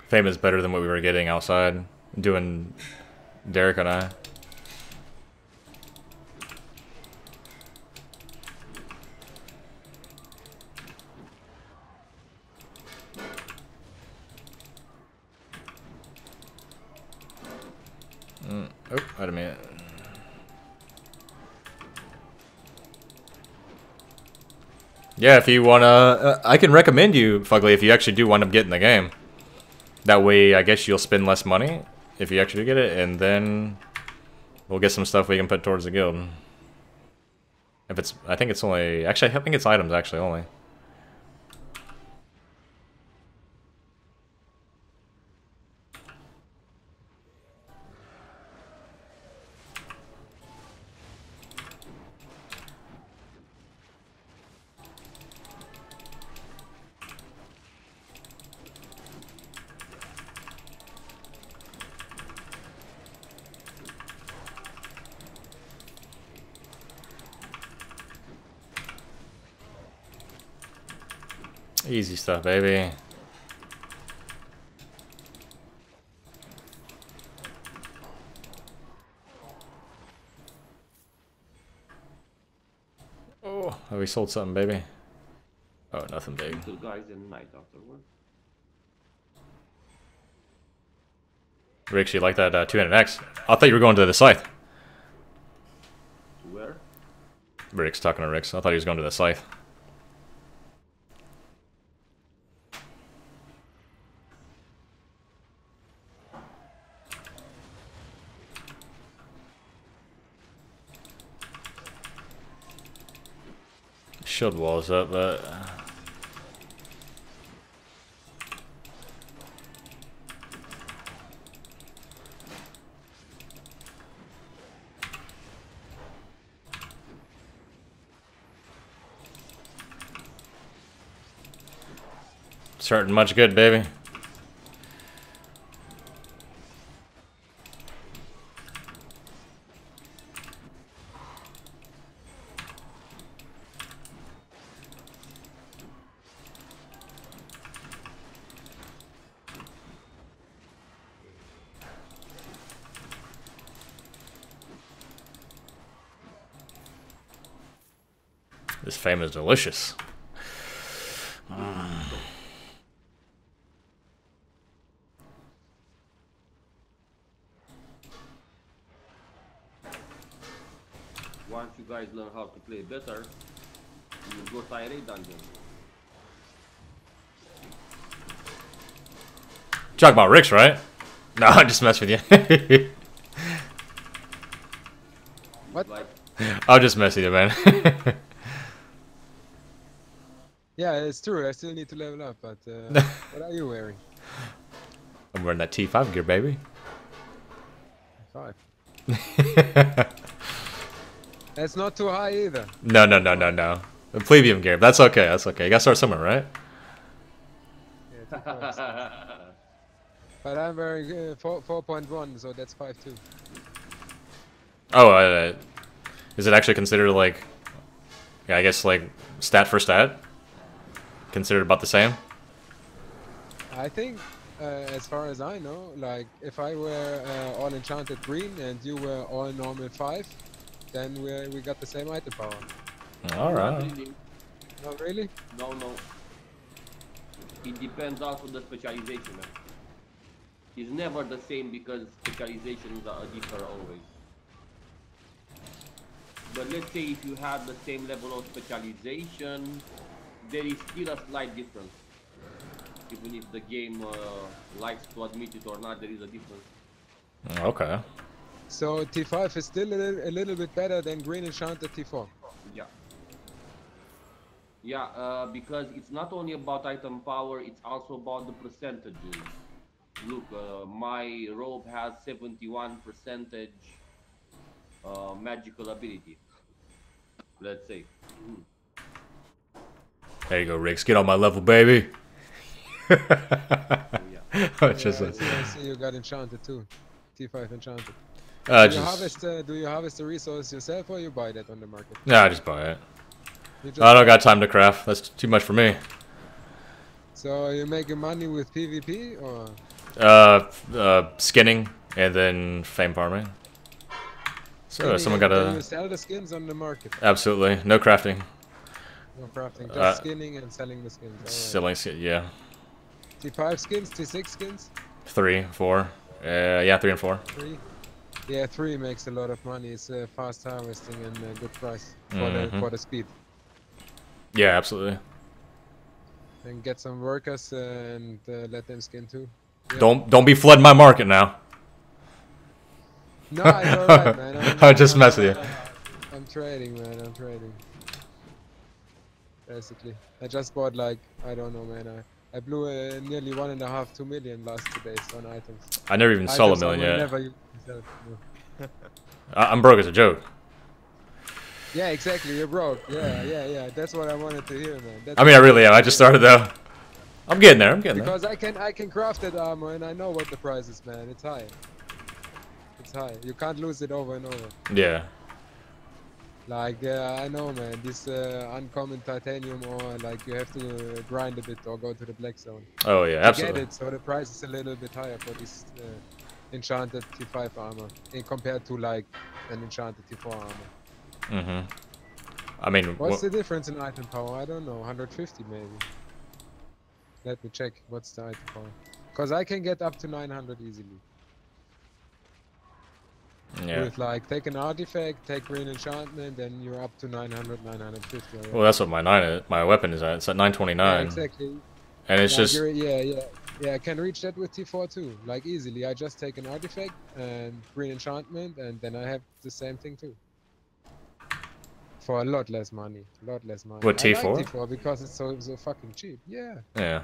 Fame is better than what we were getting outside, doing Derek and I. Oh, wait a minute. Yeah, if you wanna, I can recommend you, Fugly, if you actually do wind up getting the game. That way, I guess you'll spend less money if you actually do get it, and then we'll get some stuff we can put towards the guild. If it's, I think it's only, actually, I think it's items actually only. Easy stuff, baby. Oh, we sold something, baby. Oh, nothing big. Little guys and night afterward. Rix, you like that 200X? I thought you were going to the scythe. Rick's talking to Rick's. I thought he was going to the scythe. Shield wall's up, but starting much good, baby. This fame is delicious. Once you guys learn how to play better, you will go Tirade dungeon. Talk about Rick's, right? No, I just mess with you. What? Like, I'll just mess with you, man. Yeah, it's true. I still need to level up, but what are you wearing? I'm wearing that T5 gear, baby. 5. That's not too high either. No. The plebeian gear. That's okay. That's okay. You gotta start somewhere, right? Yeah, T5. But I'm wearing 4.1, so that's 5.2. Oh, is it actually considered like, yeah, I guess like stat for stat? Considered about the same? I think, as far as I know, like if I were all enchanted green and you were all normal 5, then we got the same item power. All not right. really. Not really? No. It depends also the specialization, man. It's never the same because specializations are differ always. But let's say if you have the same level of specialization, there is still a slight difference. Even if the game likes to admit it or not, there is a difference. Okay. So T5 is still a little bit better than green enchanted T4. Yeah. Yeah, because it's not only about item power, it's also about the percentages. Look, my robe has 71% magical ability. Let's say. There you go, Riggs. Get on my level, baby. Yeah. Just, I see you got enchanted too. T5 enchanted. Do you harvest the resource yourself or you buy that on the market? Nah, I just buy it. You just I don't got time to craft. That's too much for me. So you're making money with PvP or? Skinning and then fame farming. So someone got Can you a sell the skins on the market? absolutely no crafting. No crafting, just skinning and selling the skins. Alright. Selling, yeah. T5 skins, T6 skins? 3, 4. Yeah, 3 and 4. 3? Yeah, 3 makes a lot of money. It's fast harvesting and a good price for the speed. Yeah, absolutely. And get some workers and let them skin too. Yeah. Don't be flooding my market now. No, it's alright, man. I just mess with you. I'm trading, man. I'm trading. Basically, I just bought like I don't know, man. I blew nearly 1.5, 2 million last 2 days on items. I never even sold a Items I million will yet. never use myself, no. I'm broke as a joke. Yeah, exactly. You're broke. Yeah. That's what I wanted to hear, man. That's I mean, I really am. I just started though. I'm getting there. I'm getting there. because I can craft that armor and I know what the price is, man. It's high. It's high. You can't lose it over and over. Yeah. Like I know, man. This uncommon titanium, or like you have to grind a bit or go to the black zone. Oh yeah, To absolutely. get it, so the price is a little bit higher for this enchanted T5 armor in compared to like an enchanted T4 armor. I mean, What's the difference in item power? I don't know. 150 maybe. Let me check. What's the item power? Because I can get up to 900 easily. Yeah. With like take an artifact, take green enchantment, then you're up to 900, 950 already. Well, that's what my weapon is at. It's at 929. Yeah, exactly. And it's Like just yeah, I can reach that with T4 too, like easily. I just take an artifact and green enchantment, and then I have the same thing too. For a lot less money, What, I like T4? T4 because it's so fucking cheap. Yeah. Yeah.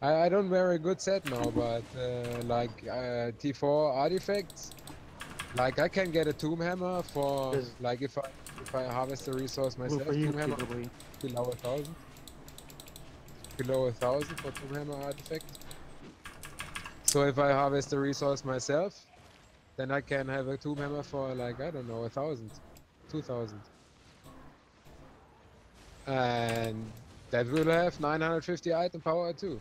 I don't wear a good set now, but like T4 artifacts, like I can get a Tomb Hammer for Is like if I harvest the resource blue myself, for you, Tomb Hammer probably. below 1,000. Below 1,000 for Tomb Hammer artifact. So if I harvest the resource myself, then I can have a Tomb Hammer for like I don't know 1,000, 2,000, and that will have 950 item power too.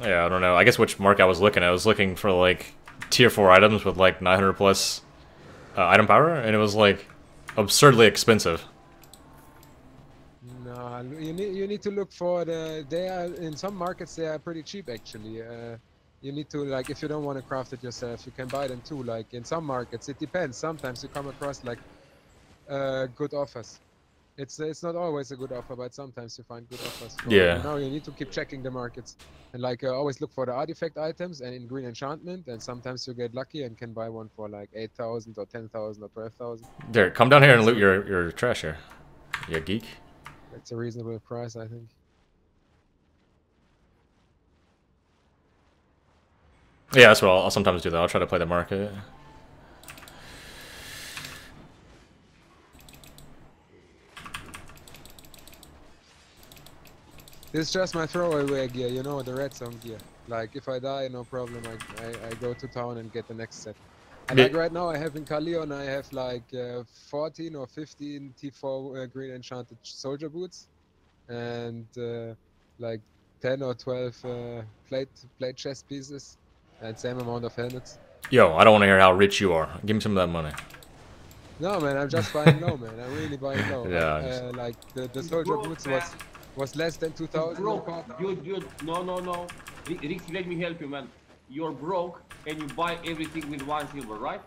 Yeah, I don't know. I guess which mark I was looking at. I was looking for like tier 4 items with like 900 plus item power, and it was like absurdly expensive. No, you need to look for they are in some markets they are pretty cheap actually. You need to like if you don't want to craft it yourself, you can buy them too. Like in some markets, it depends. Sometimes you come across like good offers. It's not always a good offer, but sometimes you find good offers. Yeah. Now you need to keep checking the markets and like always look for the artifact items and in green enchantment. And sometimes you get lucky and can buy one for like 8,000 or 10,000 or 12,000. There, come down here and loot your trash here. You geek. That's a reasonable price, I think. Yeah, that's what I'll sometimes do. That I'll try to play the market. This is just my throwaway gear, you know, the red zone gear. Like, if I die, no problem, I go to town and get the next set. And like right now, I have in Kalion, I have like 14 or 15 T4 green enchanted soldier boots. And like 10 or 12 plate chest pieces. And same amount of helmets. Yo, I don't want to hear how rich you are. Give me some of that money. No, man, I'm just buying low, man. I'm really buying low. Yeah, Like, the soldier broke, boots man. was less than 2,000. Broke. Dude, no. Rixie, let me help you, man. You're broke and you buy everything with 1 silver, right?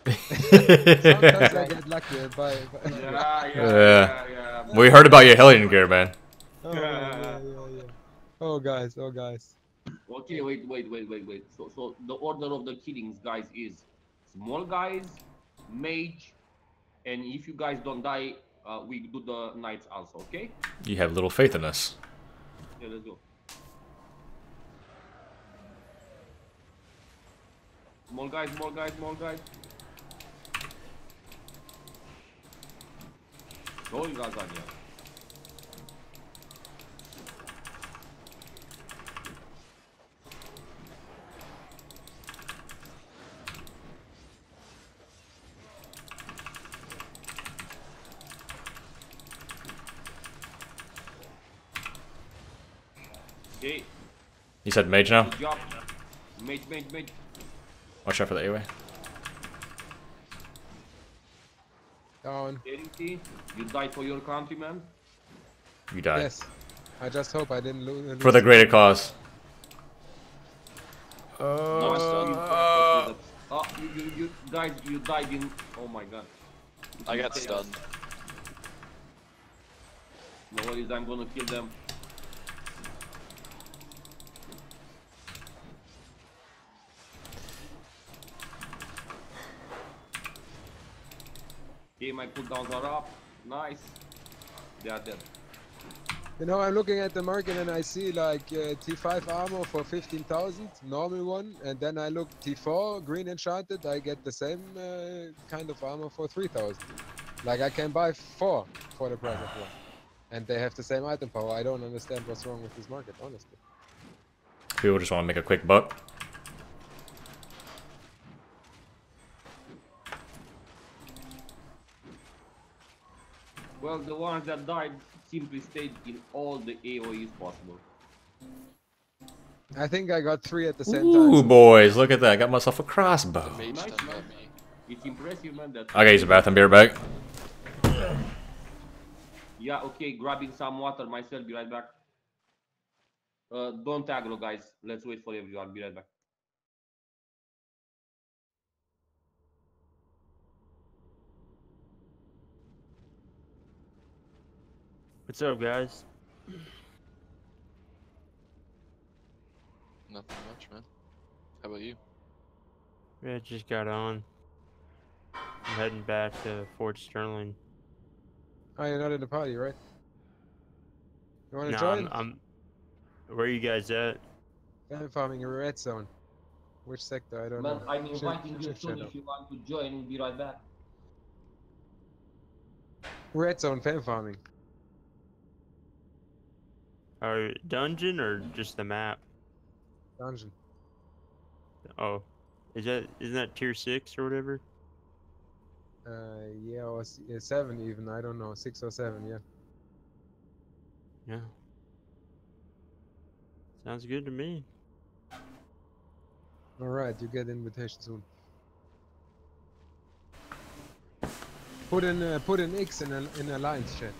Sometimes I get lucky and buy. Yeah. We heard about your Hellion gear, man. Yeah. Oh, guys. Okay, wait. So the order of the killings, guys, is small guys, mage, and if you guys don't die, we do the knights also, okay? You have little faith in us. Yeah, let's go. Small guys. Oh, you guys are here. Okay, You said mage now? good job. Mage. Watch out for the AoE. Down. Charity, you died for your country, man. You died. Yes. I just hope I didn't lose. For the greater cause. Oh, you guys, you died in. Oh my god. I got stunned. No worries, I'm gonna kill them. Okay, my cooldowns are up. Nice. They are dead. You know, I'm looking at the market and I see like T5 armor for 15,000, normal one, and then I look T4 green enchanted. I get the same kind of armor for 3,000. Like I can buy 4 for the price of 1, and they have the same item power. I don't understand what's wrong with this market, honestly. People just want to make a quick buck. Well, the ones that died simply stayed in all the AoEs possible. I think I got 3 at the same Ooh, time. boys, look at that. I got myself a crossbow. Mage Nice, stunned man. at me. It's impressive, man. That. I gotta use a bath and be right back. Yeah, okay, grabbing some water myself, be right back. Don't aggro, guys. Let's wait for everyone, be right back. What's up, guys? Nothing much, man. How about you? Yeah, just got on. I'm heading back to Fort Sterling. Oh, you're not in the party, right? You want to No, join? I'm. Where you guys at? I'm farming a red zone. Which sector? I don't Man, know. I'm inviting you Shift soon shadow. if you want to join. We'll be right back. Red zone fan farming. Or dungeon or just the map? Dungeon. Oh, isn't that tier 6 or whatever? Yeah, or 7 even. I don't know. 6 or 7, yeah. Yeah. Sounds good to me. Alright, you get invitation soon. Put an X in alliance chat.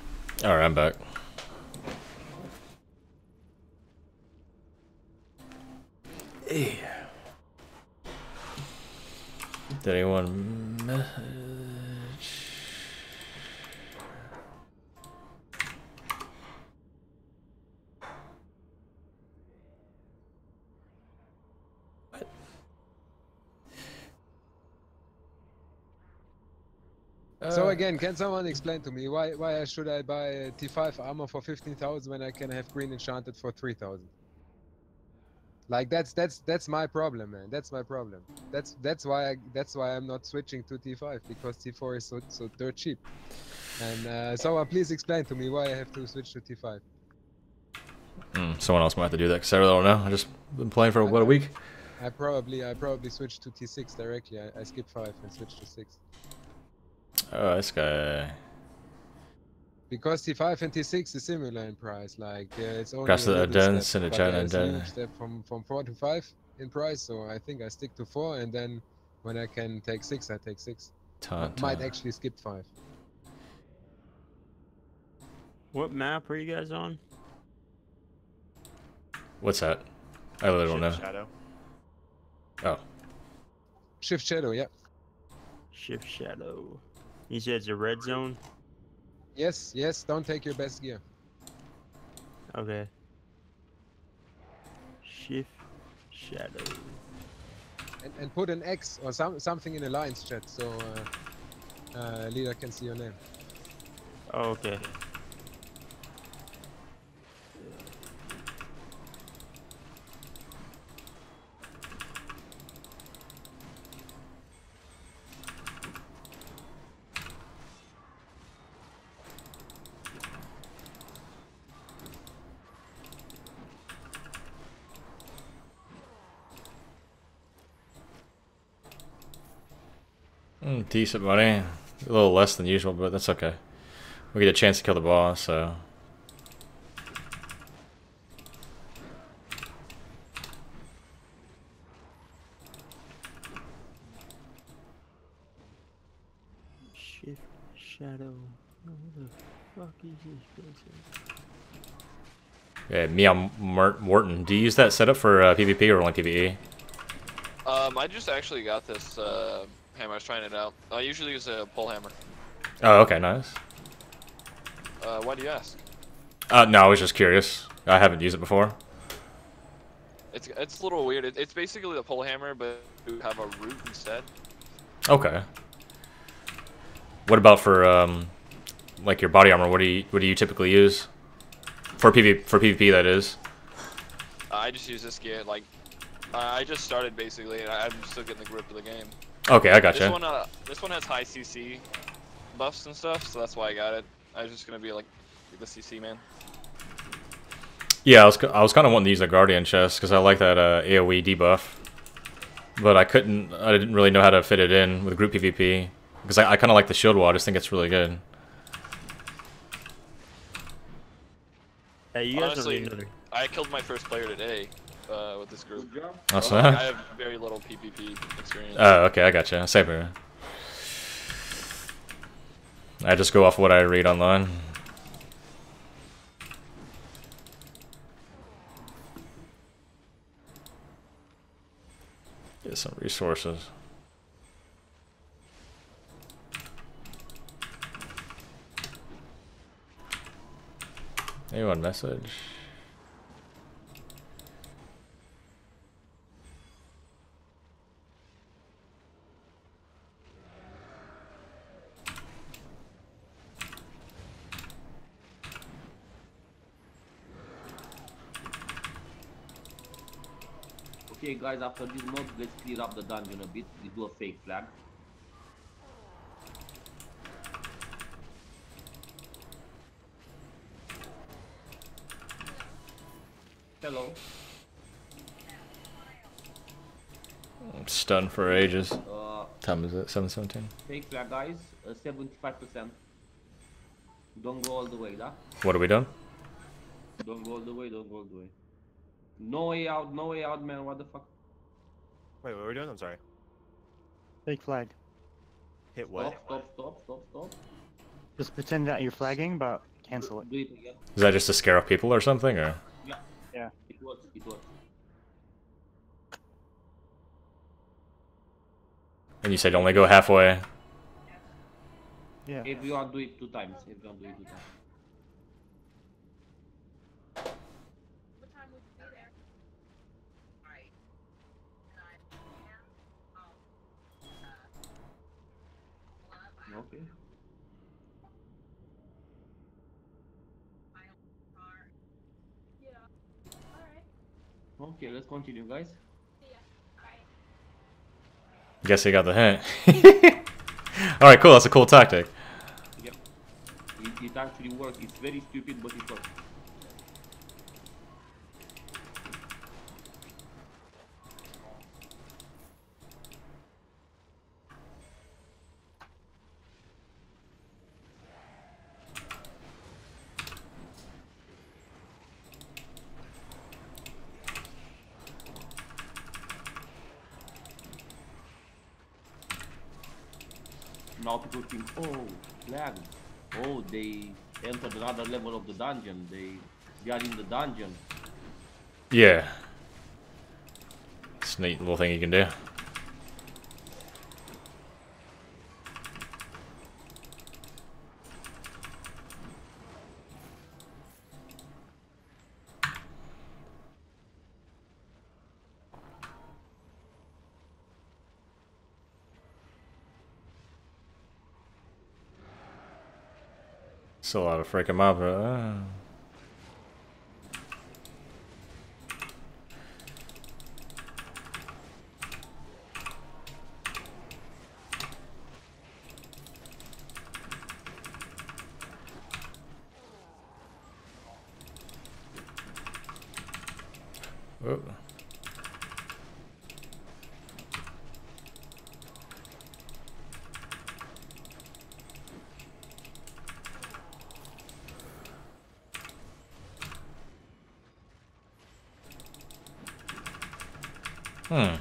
All right, I'm back. Hey. Did anyone message? What? So again, can someone explain to me why should I buy a T5 armor for 15,000 when I can have green enchanted for 3,000? Like that's my problem, man. That's my problem. That's why I'm not switching to T5 because T4 is so dirt cheap. And someone please explain to me why I have to switch to T5. Someone else might have to do that because I really don't know. I just been playing for what, a week. I probably switched to T6 directly. I skipped 5 and switched to 6. Oh, this guy. Because T5 and T6 is similar in price. Like it's only Across a the little dens step, and the but chat there's and a huge step from 4 to 5 in price. So I think I stick to 4, and then when I can take 6, I take 6. Might actually skip 5. What map are you guys on? What's that? I really don't know. Shadow. Oh. Shift Shadow, yeah. Shift Shadow. You said it's a red zone? Yes, don't take your best gear. Okay. Shift Shadow. And put an X or something in alliance chat so leader can see your name. Oh, okay. Decent money. A little less than usual, but that's okay. We get a chance to kill the boss, so. Shift Shadow. Where the fuck is this place? Yeah, Meow Morton. Do you use that setup for PvP or only PvE? I just actually got this hammer. I was trying it out. I usually use a pole hammer. Oh, okay, nice. Why do you ask? No, I was just curious. I haven't used it before. It's a little weird. It's basically the pole hammer, but you have a root instead. Okay. What about for like your body armor? What do you typically use for PvP? That is. I just use this gear. Like, I just started basically, and I'm still getting the grip of the game. Okay, I gotcha. This one has high CC buffs and stuff, so that's why I got it. I was just gonna be like the CC man. Yeah, I was kind of wanting to use a Guardian chest because I like that AOE debuff, but I didn't really know how to fit it in with group PvP because I kind of like the shield wall. I just think it's really good. Hey, you guys Honestly, don't need another. I killed my first player today with this group. Awesome. I have very little PvP experience. Oh, okay, I gotcha. Same here. I just go off what I read online. Get some resources. Anyone message? Okay, guys, after this mode, let's clear up the dungeon a bit. We do a fake flag. Hello. I'm stunned for ages. Uh, Time is it? 7:17. Fake flag, guys. 75%. Don't go all the way, da? What are we doing? Don't go all the way, don't go all the way. No way out, no way out, man. What the fuck? Wait, what are we doing? I'm sorry. Fake flag. Hit what? Stop. Just pretend that you're flagging, but cancel it. Do it again. Is that just to scare off people or something, or? Yeah. Yeah. It works, it works. And you said only go halfway. Yeah. Everyone do it 2 times. Everyone do it 2 times. Okay. Okay, let's continue, guys. Guess he got the hint. Alright, cool. That's a cool tactic. Yep. It actually works. It's very stupid, but it works. Now people think, oh, flag. Oh, they entered another level of the dungeon. They are in the dungeon. Yeah. It's a neat little thing you can do. It's a lot of freaking mob. Oh. Hmm.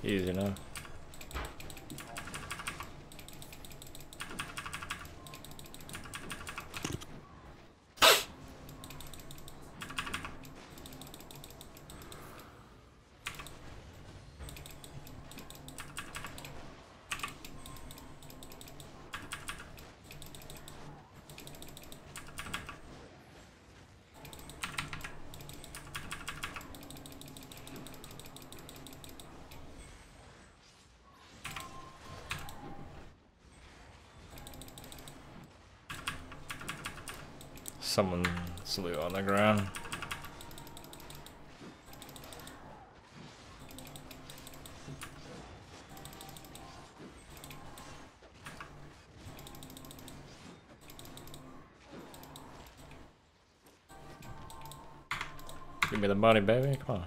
Easy enough. Someone slew on the ground. Give me the money, baby. Come on.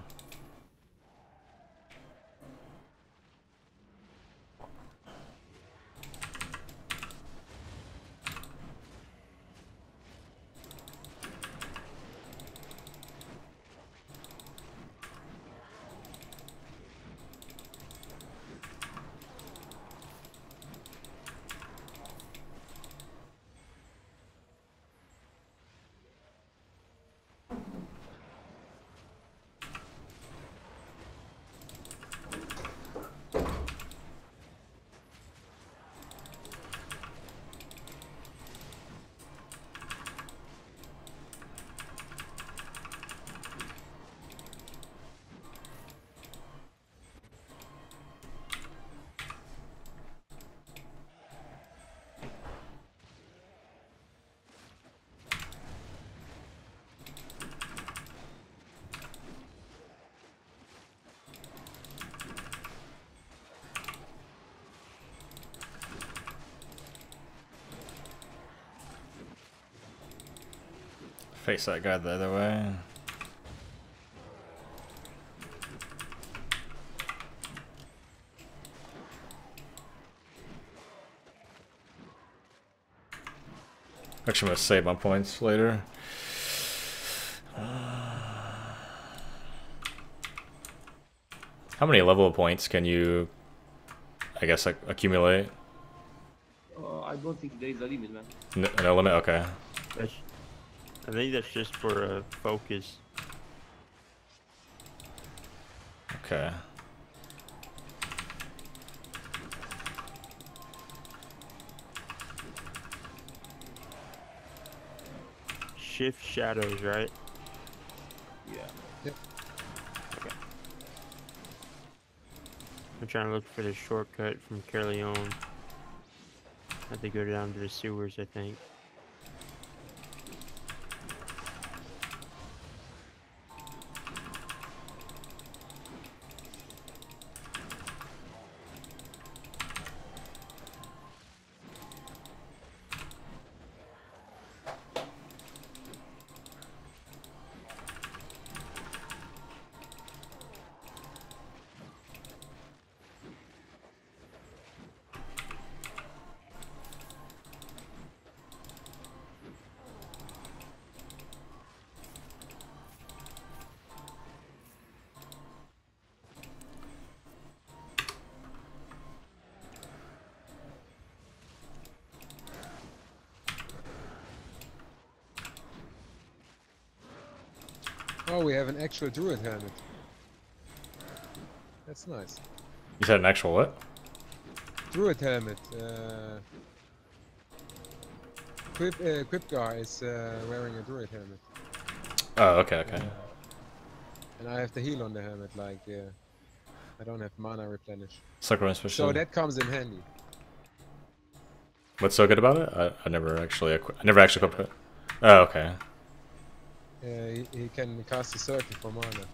face that guy the other way. Actually, I'm gonna save my points later. How many level points can you, I guess, like, accumulate? I don't think there is a limit, man. No limit? Okay. That's, I think that's just for focus. Okay. Shift shadows, right? Yeah. Yep. Okay. I'm trying to look for the shortcut from Carleon. I have to go down to the sewers, I think. Oh, we have an actual druid helmet. That's nice. You said an actual what? Druid helmet. Quipgar is wearing a druid helmet. Oh, okay, okay. And I have the heal on the helmet, like, I don't have mana replenish. Sucker special. So that comes in handy. What's so good about it? I never actually equipped it. Oh, okay. He can cast a circle for mana.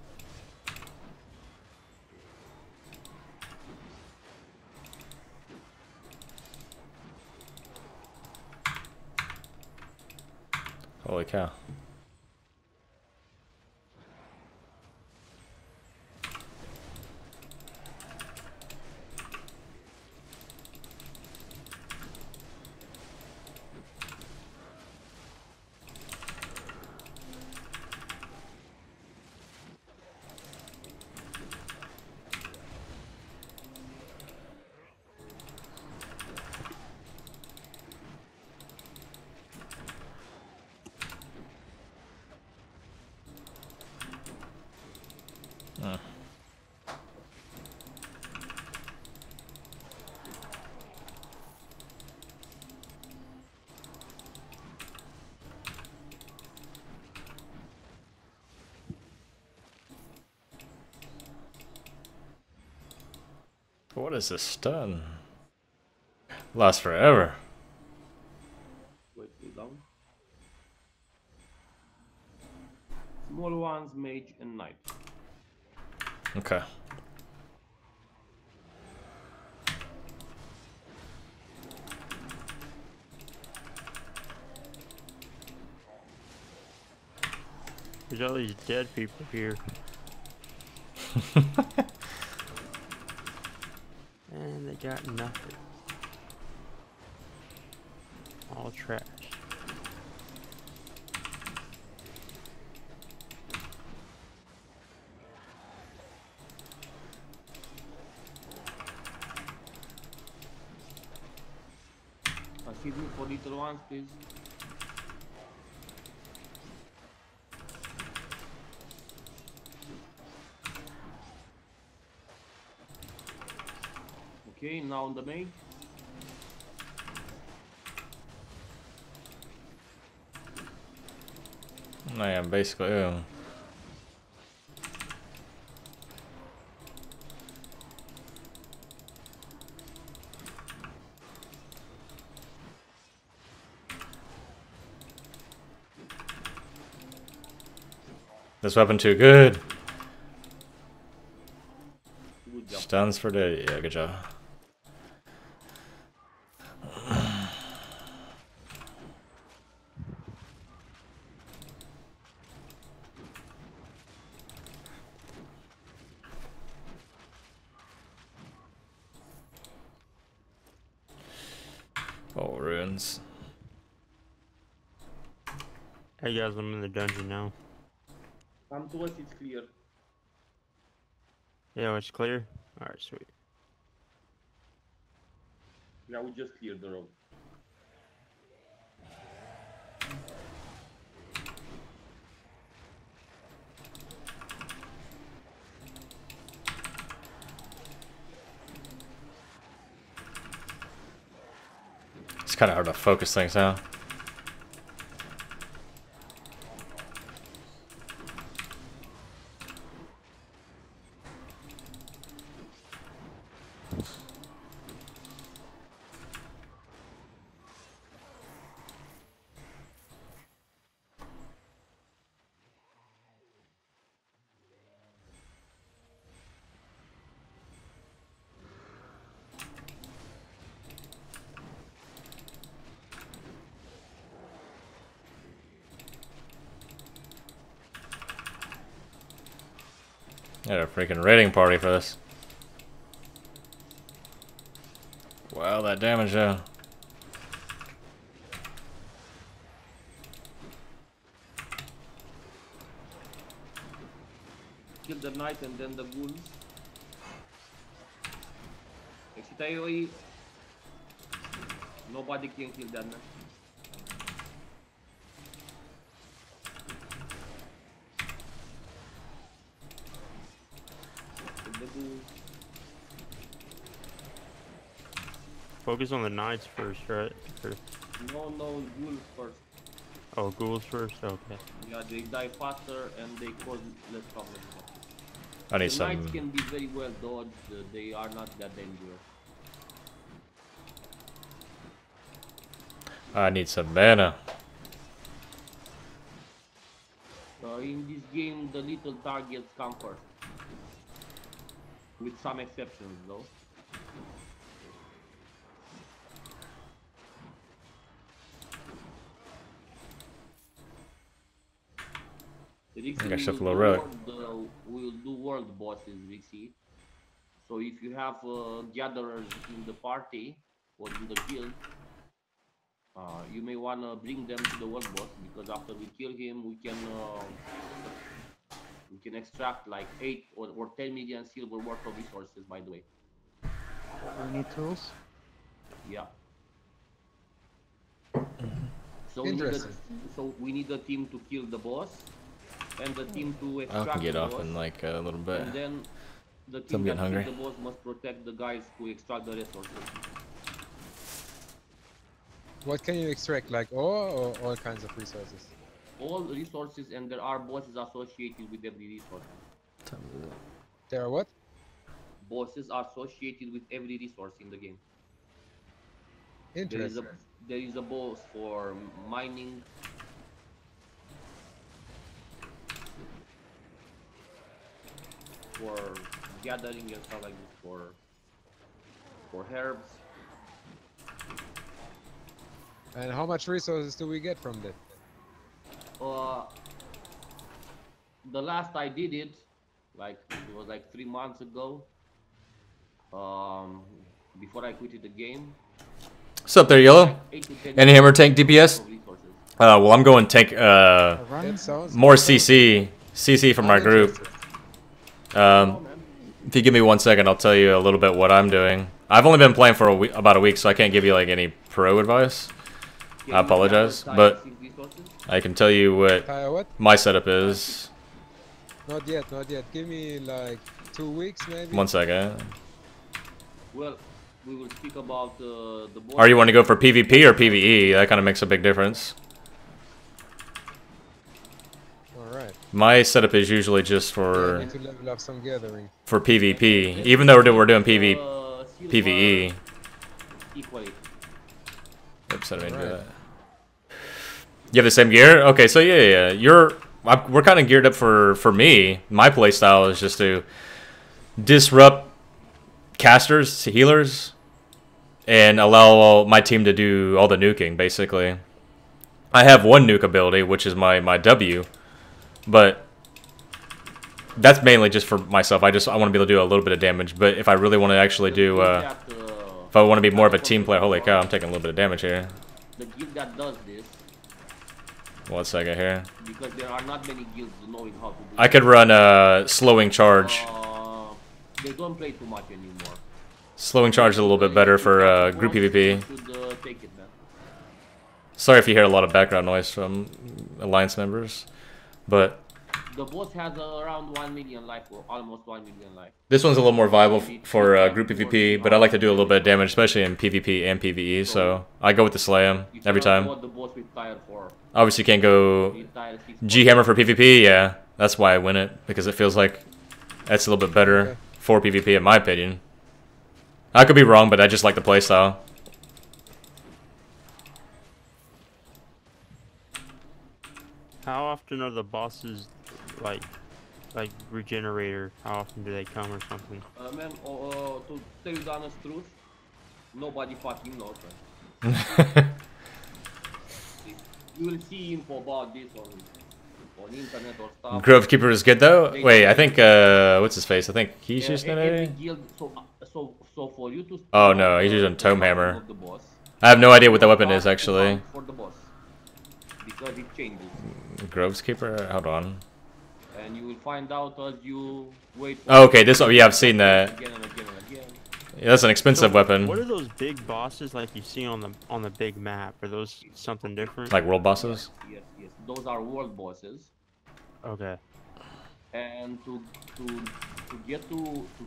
Holy cow. What is this stun? Lasts forever. Wait, wait down. Small ones, mage and knight. Okay. There's all these dead people here. And they got nothing. All trash. Feed me for little ones, please. Okay, now on the mage. I am basically. Oh. This weapon too good. Good job. Stuns for days. Yeah, good job. Oh, ruins. Hey guys, I'm in the dungeon now. Come to us, it's clear. Yeah, it's clear. All right, sweet. Yeah, we just cleared the road. It's kind of hard to focus things now. Got a freaking raiding party for this. Wow, that damage though. Kill the knight and then the ghouls. Exit AoE. Nobody can kill that man. Kill the ghouls. Focus on the knights first, right? No, ghouls first. Oh, ghouls first? Okay. Yeah, they die faster and they cause less problems. I need The some. knights can be very well dodged, they are not that dangerous. I need some mana. In this game, the little targets come first. With some exceptions though. I got stuff a little relic. We'll do world bosses, Rixie. So if you have gatherers in the party or in the guild, you may want to bring them to the world boss, because after we kill him, we can extract like 8 or 10 million silver worth of resources. By the way. We need tools. Yeah. Interesting. So we need a team to kill the boss, and the team to I extract can get the off boss. in like a little bit. And then the I'm team getting that hungry. kills the boss must protect the guys who extract the resources. What can you extract? Like ore or all kinds of resources? All resources, and there are bosses associated with every resource. There are what? Bosses are associated with every resource in the game. Interesting. There is a boss for mining. For gathering and stuff like this, for herbs. And how much resources do we get from that? The last I did it, like it was like 3 months ago. Before I quitted the game. What's up there, Yellow? 8 to 10 Any hammer tank DPS? of resources. Well, I'm going tank. That sounds More CC. CC from my group. If you give me 1 second, I'll tell you a little bit what I'm doing. I've only been playing for about a week, so I can't give you like any pro advice. I apologize, but I can tell you what What? my setup is. Not yet, not yet. Give me like 2 weeks maybe. 1 second. Well, we will speak about the boss. Are you want to go for PvP or PvE? That kind of makes a big difference. Alright. My setup is usually just I for need to level up some gathering. PvP. Even though we're doing PvE. Equally. Oops, I didn't mean to do Alright. that. You have the same gear? Okay, so yeah. We're kind of geared up for me. My playstyle is just to disrupt casters, healers, and allow my team to do all the nuking, basically. I have one nuke ability, which is my W, but that's mainly just for myself. I want to be able to do a little bit of damage, but if I really want to actually do If I want to be more of a team player, holy cow, I'm taking a little bit of damage here. The guild that does this, 1 second here. because there are not many guilds knowing how to do I could run slowing charge. They don't play too much anymore. Slowing charge is a little bit better for group PvP. Should take it, man. Sorry if you hear a lot of background noise from Alliance members, but The boss has around 1 million life, or almost 1 million life. this one's a little more viable for group PvP, but I like to do a little bit of damage, especially in PvP and PvE, so I go with the Slay him every time. The boss with tire 4. Obviously you can't go With tire 6. G-Hammer for PvP, yeah, that's why I win it, because it feels like that's a little bit better for PvP in my opinion. I could be wrong, but I just like the playstyle. How often are the bosses like regenerator? How often do they come or something? Man, to tell you the honest truth, nobody fucking knows, man. You will see info about this on internet or stuff. Grove Keeper is good though? Wait, I think, what's his face? I think he's using every it. guild, so for you to Oh no, he's using Tome Hammer. of the boss, I have no idea what the weapon you is have to actually. hunt for the boss, because it changes, Grove's Keeper? Hold on. and you will find out as you wait for Oh, okay, this one, yeah, I've seen that. again and again and again. Yeah, that's an expensive weapon. What are those big bosses like you see on the big map? Are those something different? Like world bosses? Yes, those are world bosses, Okay. and to get to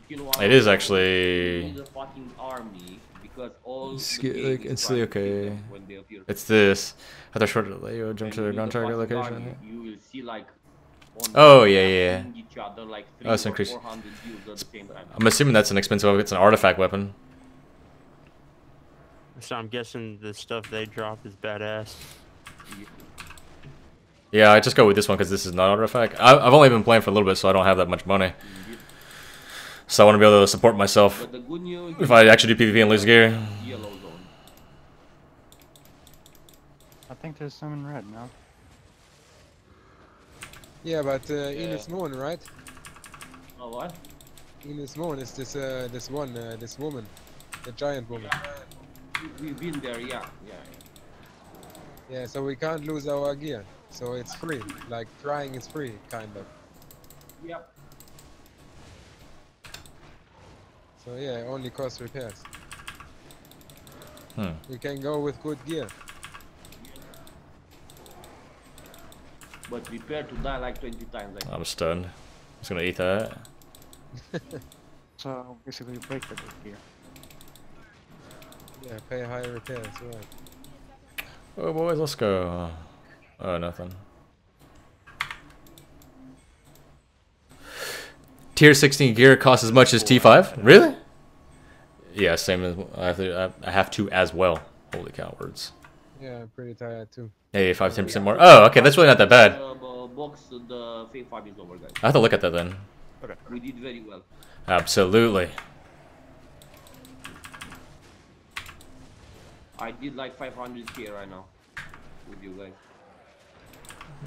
kill one It of is them, actually- you need a fucking army, because all It's the game like is instantly trying to kill okay. them when they appear. It's this. Have to short delay or jump And to the with ground the target fucking location. army, you will see like on Oh, the yeah, map yeah. hitting each other like Oh, it's 300 or increased. 400 dudes at the same time. I'm assuming that's an expensive weapon. It's an artifact weapon. So I'm guessing the stuff they drop is badass. Yeah, I just go with this one because this is not artifact. I've only been playing for a little bit, so I don't have that much money. So I want to be able to support myself But the good news if I actually do PvP and lose gear. yellow zone. I think there's some in red now. Yeah, but Ines Moon, right? Oh what? Ines Moon is this this woman, the giant woman. We've been there, yeah. Yeah, so we can't lose our gear. So it's free. Like trying is free, kind of. Yep. So yeah, only cost repairs. Hmm. We can go with good gear. But prepare to die like 20 times. Like, I'm stunned. I'm just gonna eat that. So basically break the good gear. Yeah, pay high repairs, right. Oh boys, let's go. Oh, nothing. Tier 16 gear costs as much as T5? Really? Yeah, same as I have to as well. Holy cow, words. Yeah, I'm pretty tired too. Hey, 5-10% more. Oh, okay, that's really not that bad. box, the fake farm is over, guys. I have to look at that then. We did very well. Absolutely. I did like 500k right now with you guys.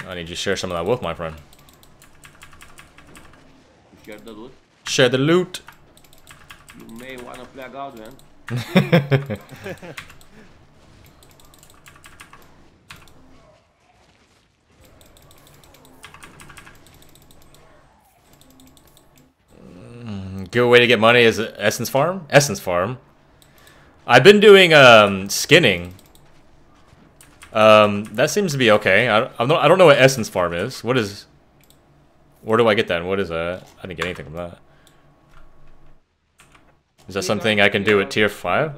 I need you to share some of that with my friend. You share the loot. Share the loot. You may wanna flag out, man. Good way to get money is Essence Farm? Essence Farm. I've been doing skinning. That seems to be okay. I don't know what Essence Farm is. What is... Where do I get that? And what is that? I didn't get anything from that. Is that something I can do at tier 5?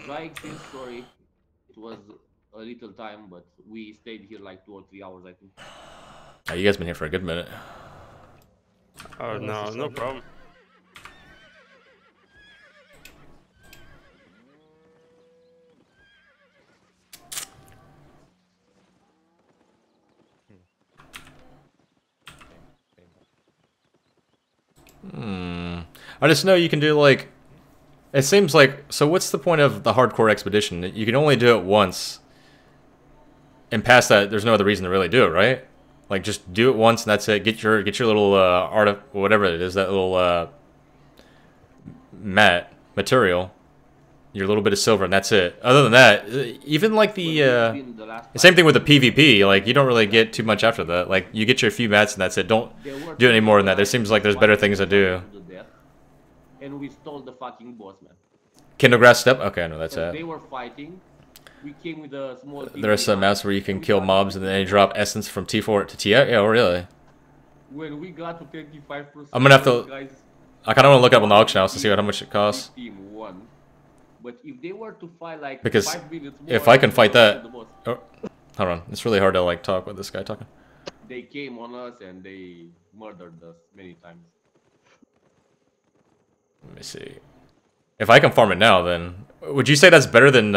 Like this story, it was a little time, but we stayed here like 2 or 3 hours, I think. Oh, you guys been here for a good minute. Oh no, no problem. I just know you can do like... It seems like... So what's the point of the hardcore expedition? You can only do it once. And past that, there's no other reason to really do it, right? Like just do it once and that's it. Get your little art, whatever it is, that little material, your little bit of silver, and that's it. Other than that, even like the same thing with the PvP. Like you don't really get too much after that. Like you get your few mats and that's it. Don't do any more than that. There seems like there's better things to do. And we stole the fucking boss, man. Kindlegrass step. Okay, I know that's it. They were fighting. We came with a small. There are some maps where you can kill mobs and then they drop essence from T4 to T8. Yeah, really. When we got to 25%, I'm gonna have to. I kind of want to look up on the auction house to see how much it costs. Team won. But if they were to fight like Because 5 minutes more, if I can fight that, oh, hold on, it's really hard to like talk with this guy talking. They came on us and they murdered us many times. Let me see. If I can farm it now, then would you say that's better than?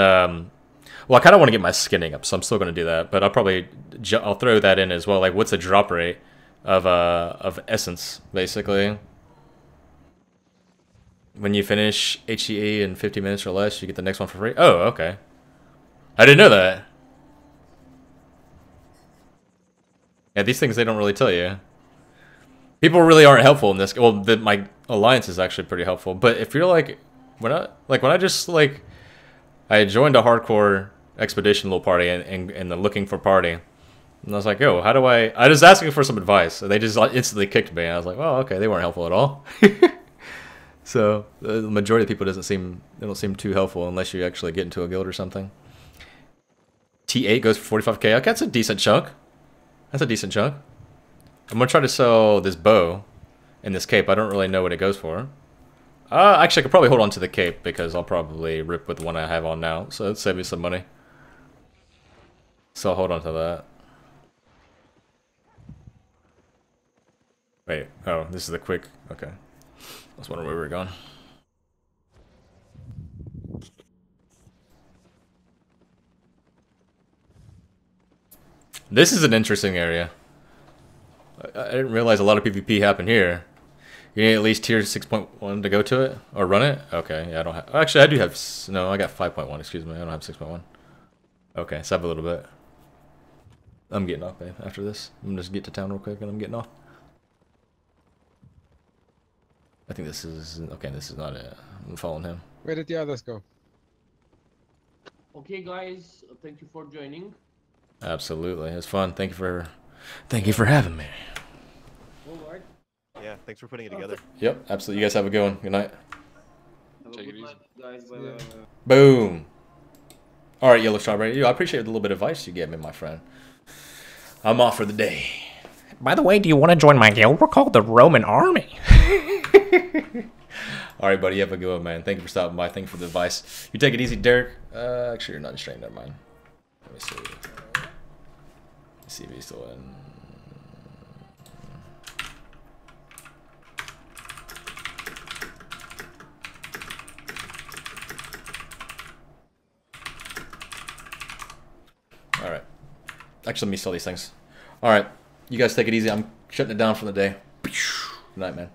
Well, I kind of want to get my skinning up, so I'm still going to do that. But I'll probably I'll throw that in as well. Like, what's the drop rate of essence, basically? When you finish HCE in 50 minutes or less, you get the next one for free. Oh, okay. I didn't know that. Yeah, these things they don't really tell you. People really aren't helpful in this. Well, my alliance is actually pretty helpful. But if you're like, when I just like, I joined a hardcore expedition little party and the looking for party, and I was like, oh, how do I was asking for some advice, and they just instantly kicked me. And I was like, oh, okay, they weren't helpful at all. So the majority of people they don't seem too helpful unless you actually get into a guild or something. T8 goes for 45k. Okay, that's a decent chunk. That's a decent chunk. I'm gonna try to sell this bow and this cape. I don't really know what it goes for. Actually, I could probably hold on to the cape because I'll probably rip with the one I have on now. So it'd save me some money. So I'll hold on to that. Wait, oh, this is the quick. Okay. I was wondering where we were going. This is an interesting area. I didn't realize a lot of PvP happened here. You need at least tier 6.1 to go to it? Or run it? Okay, yeah, I don't have... Actually, I do have... No, I got 5.1, excuse me. I don't have 6.1. Okay, so I have a little bit. I'm getting off, babe, after this. I'm gonna just get to town real quick and I'm getting off. I think this is... Okay, this is not it. I'm following him. Where did the others go? Okay, guys, thank you for joining. Absolutely, it was fun. Thank you for having me. Alright. Yeah, thanks for putting it together. Yep, absolutely. You guys have a good one. Good night. Have a Take it good easy. night, guys. Bye. Yeah. Boom. All right, Yellow Strawberry. I appreciate the little bit of advice you gave me, my friend. I'm off for the day. By the way, do you want to join my guild? We're called the Roman Army. All right, buddy. You have a good one, man. Thank you for stopping by. Thank you for the advice. You take it easy, Derek. Actually, you're not in strain. Never mind. Let me see. Let's see if he's still in. All right. Actually, let me sell these things. All right. You guys take it easy. I'm shutting it down for the day. Good night, man.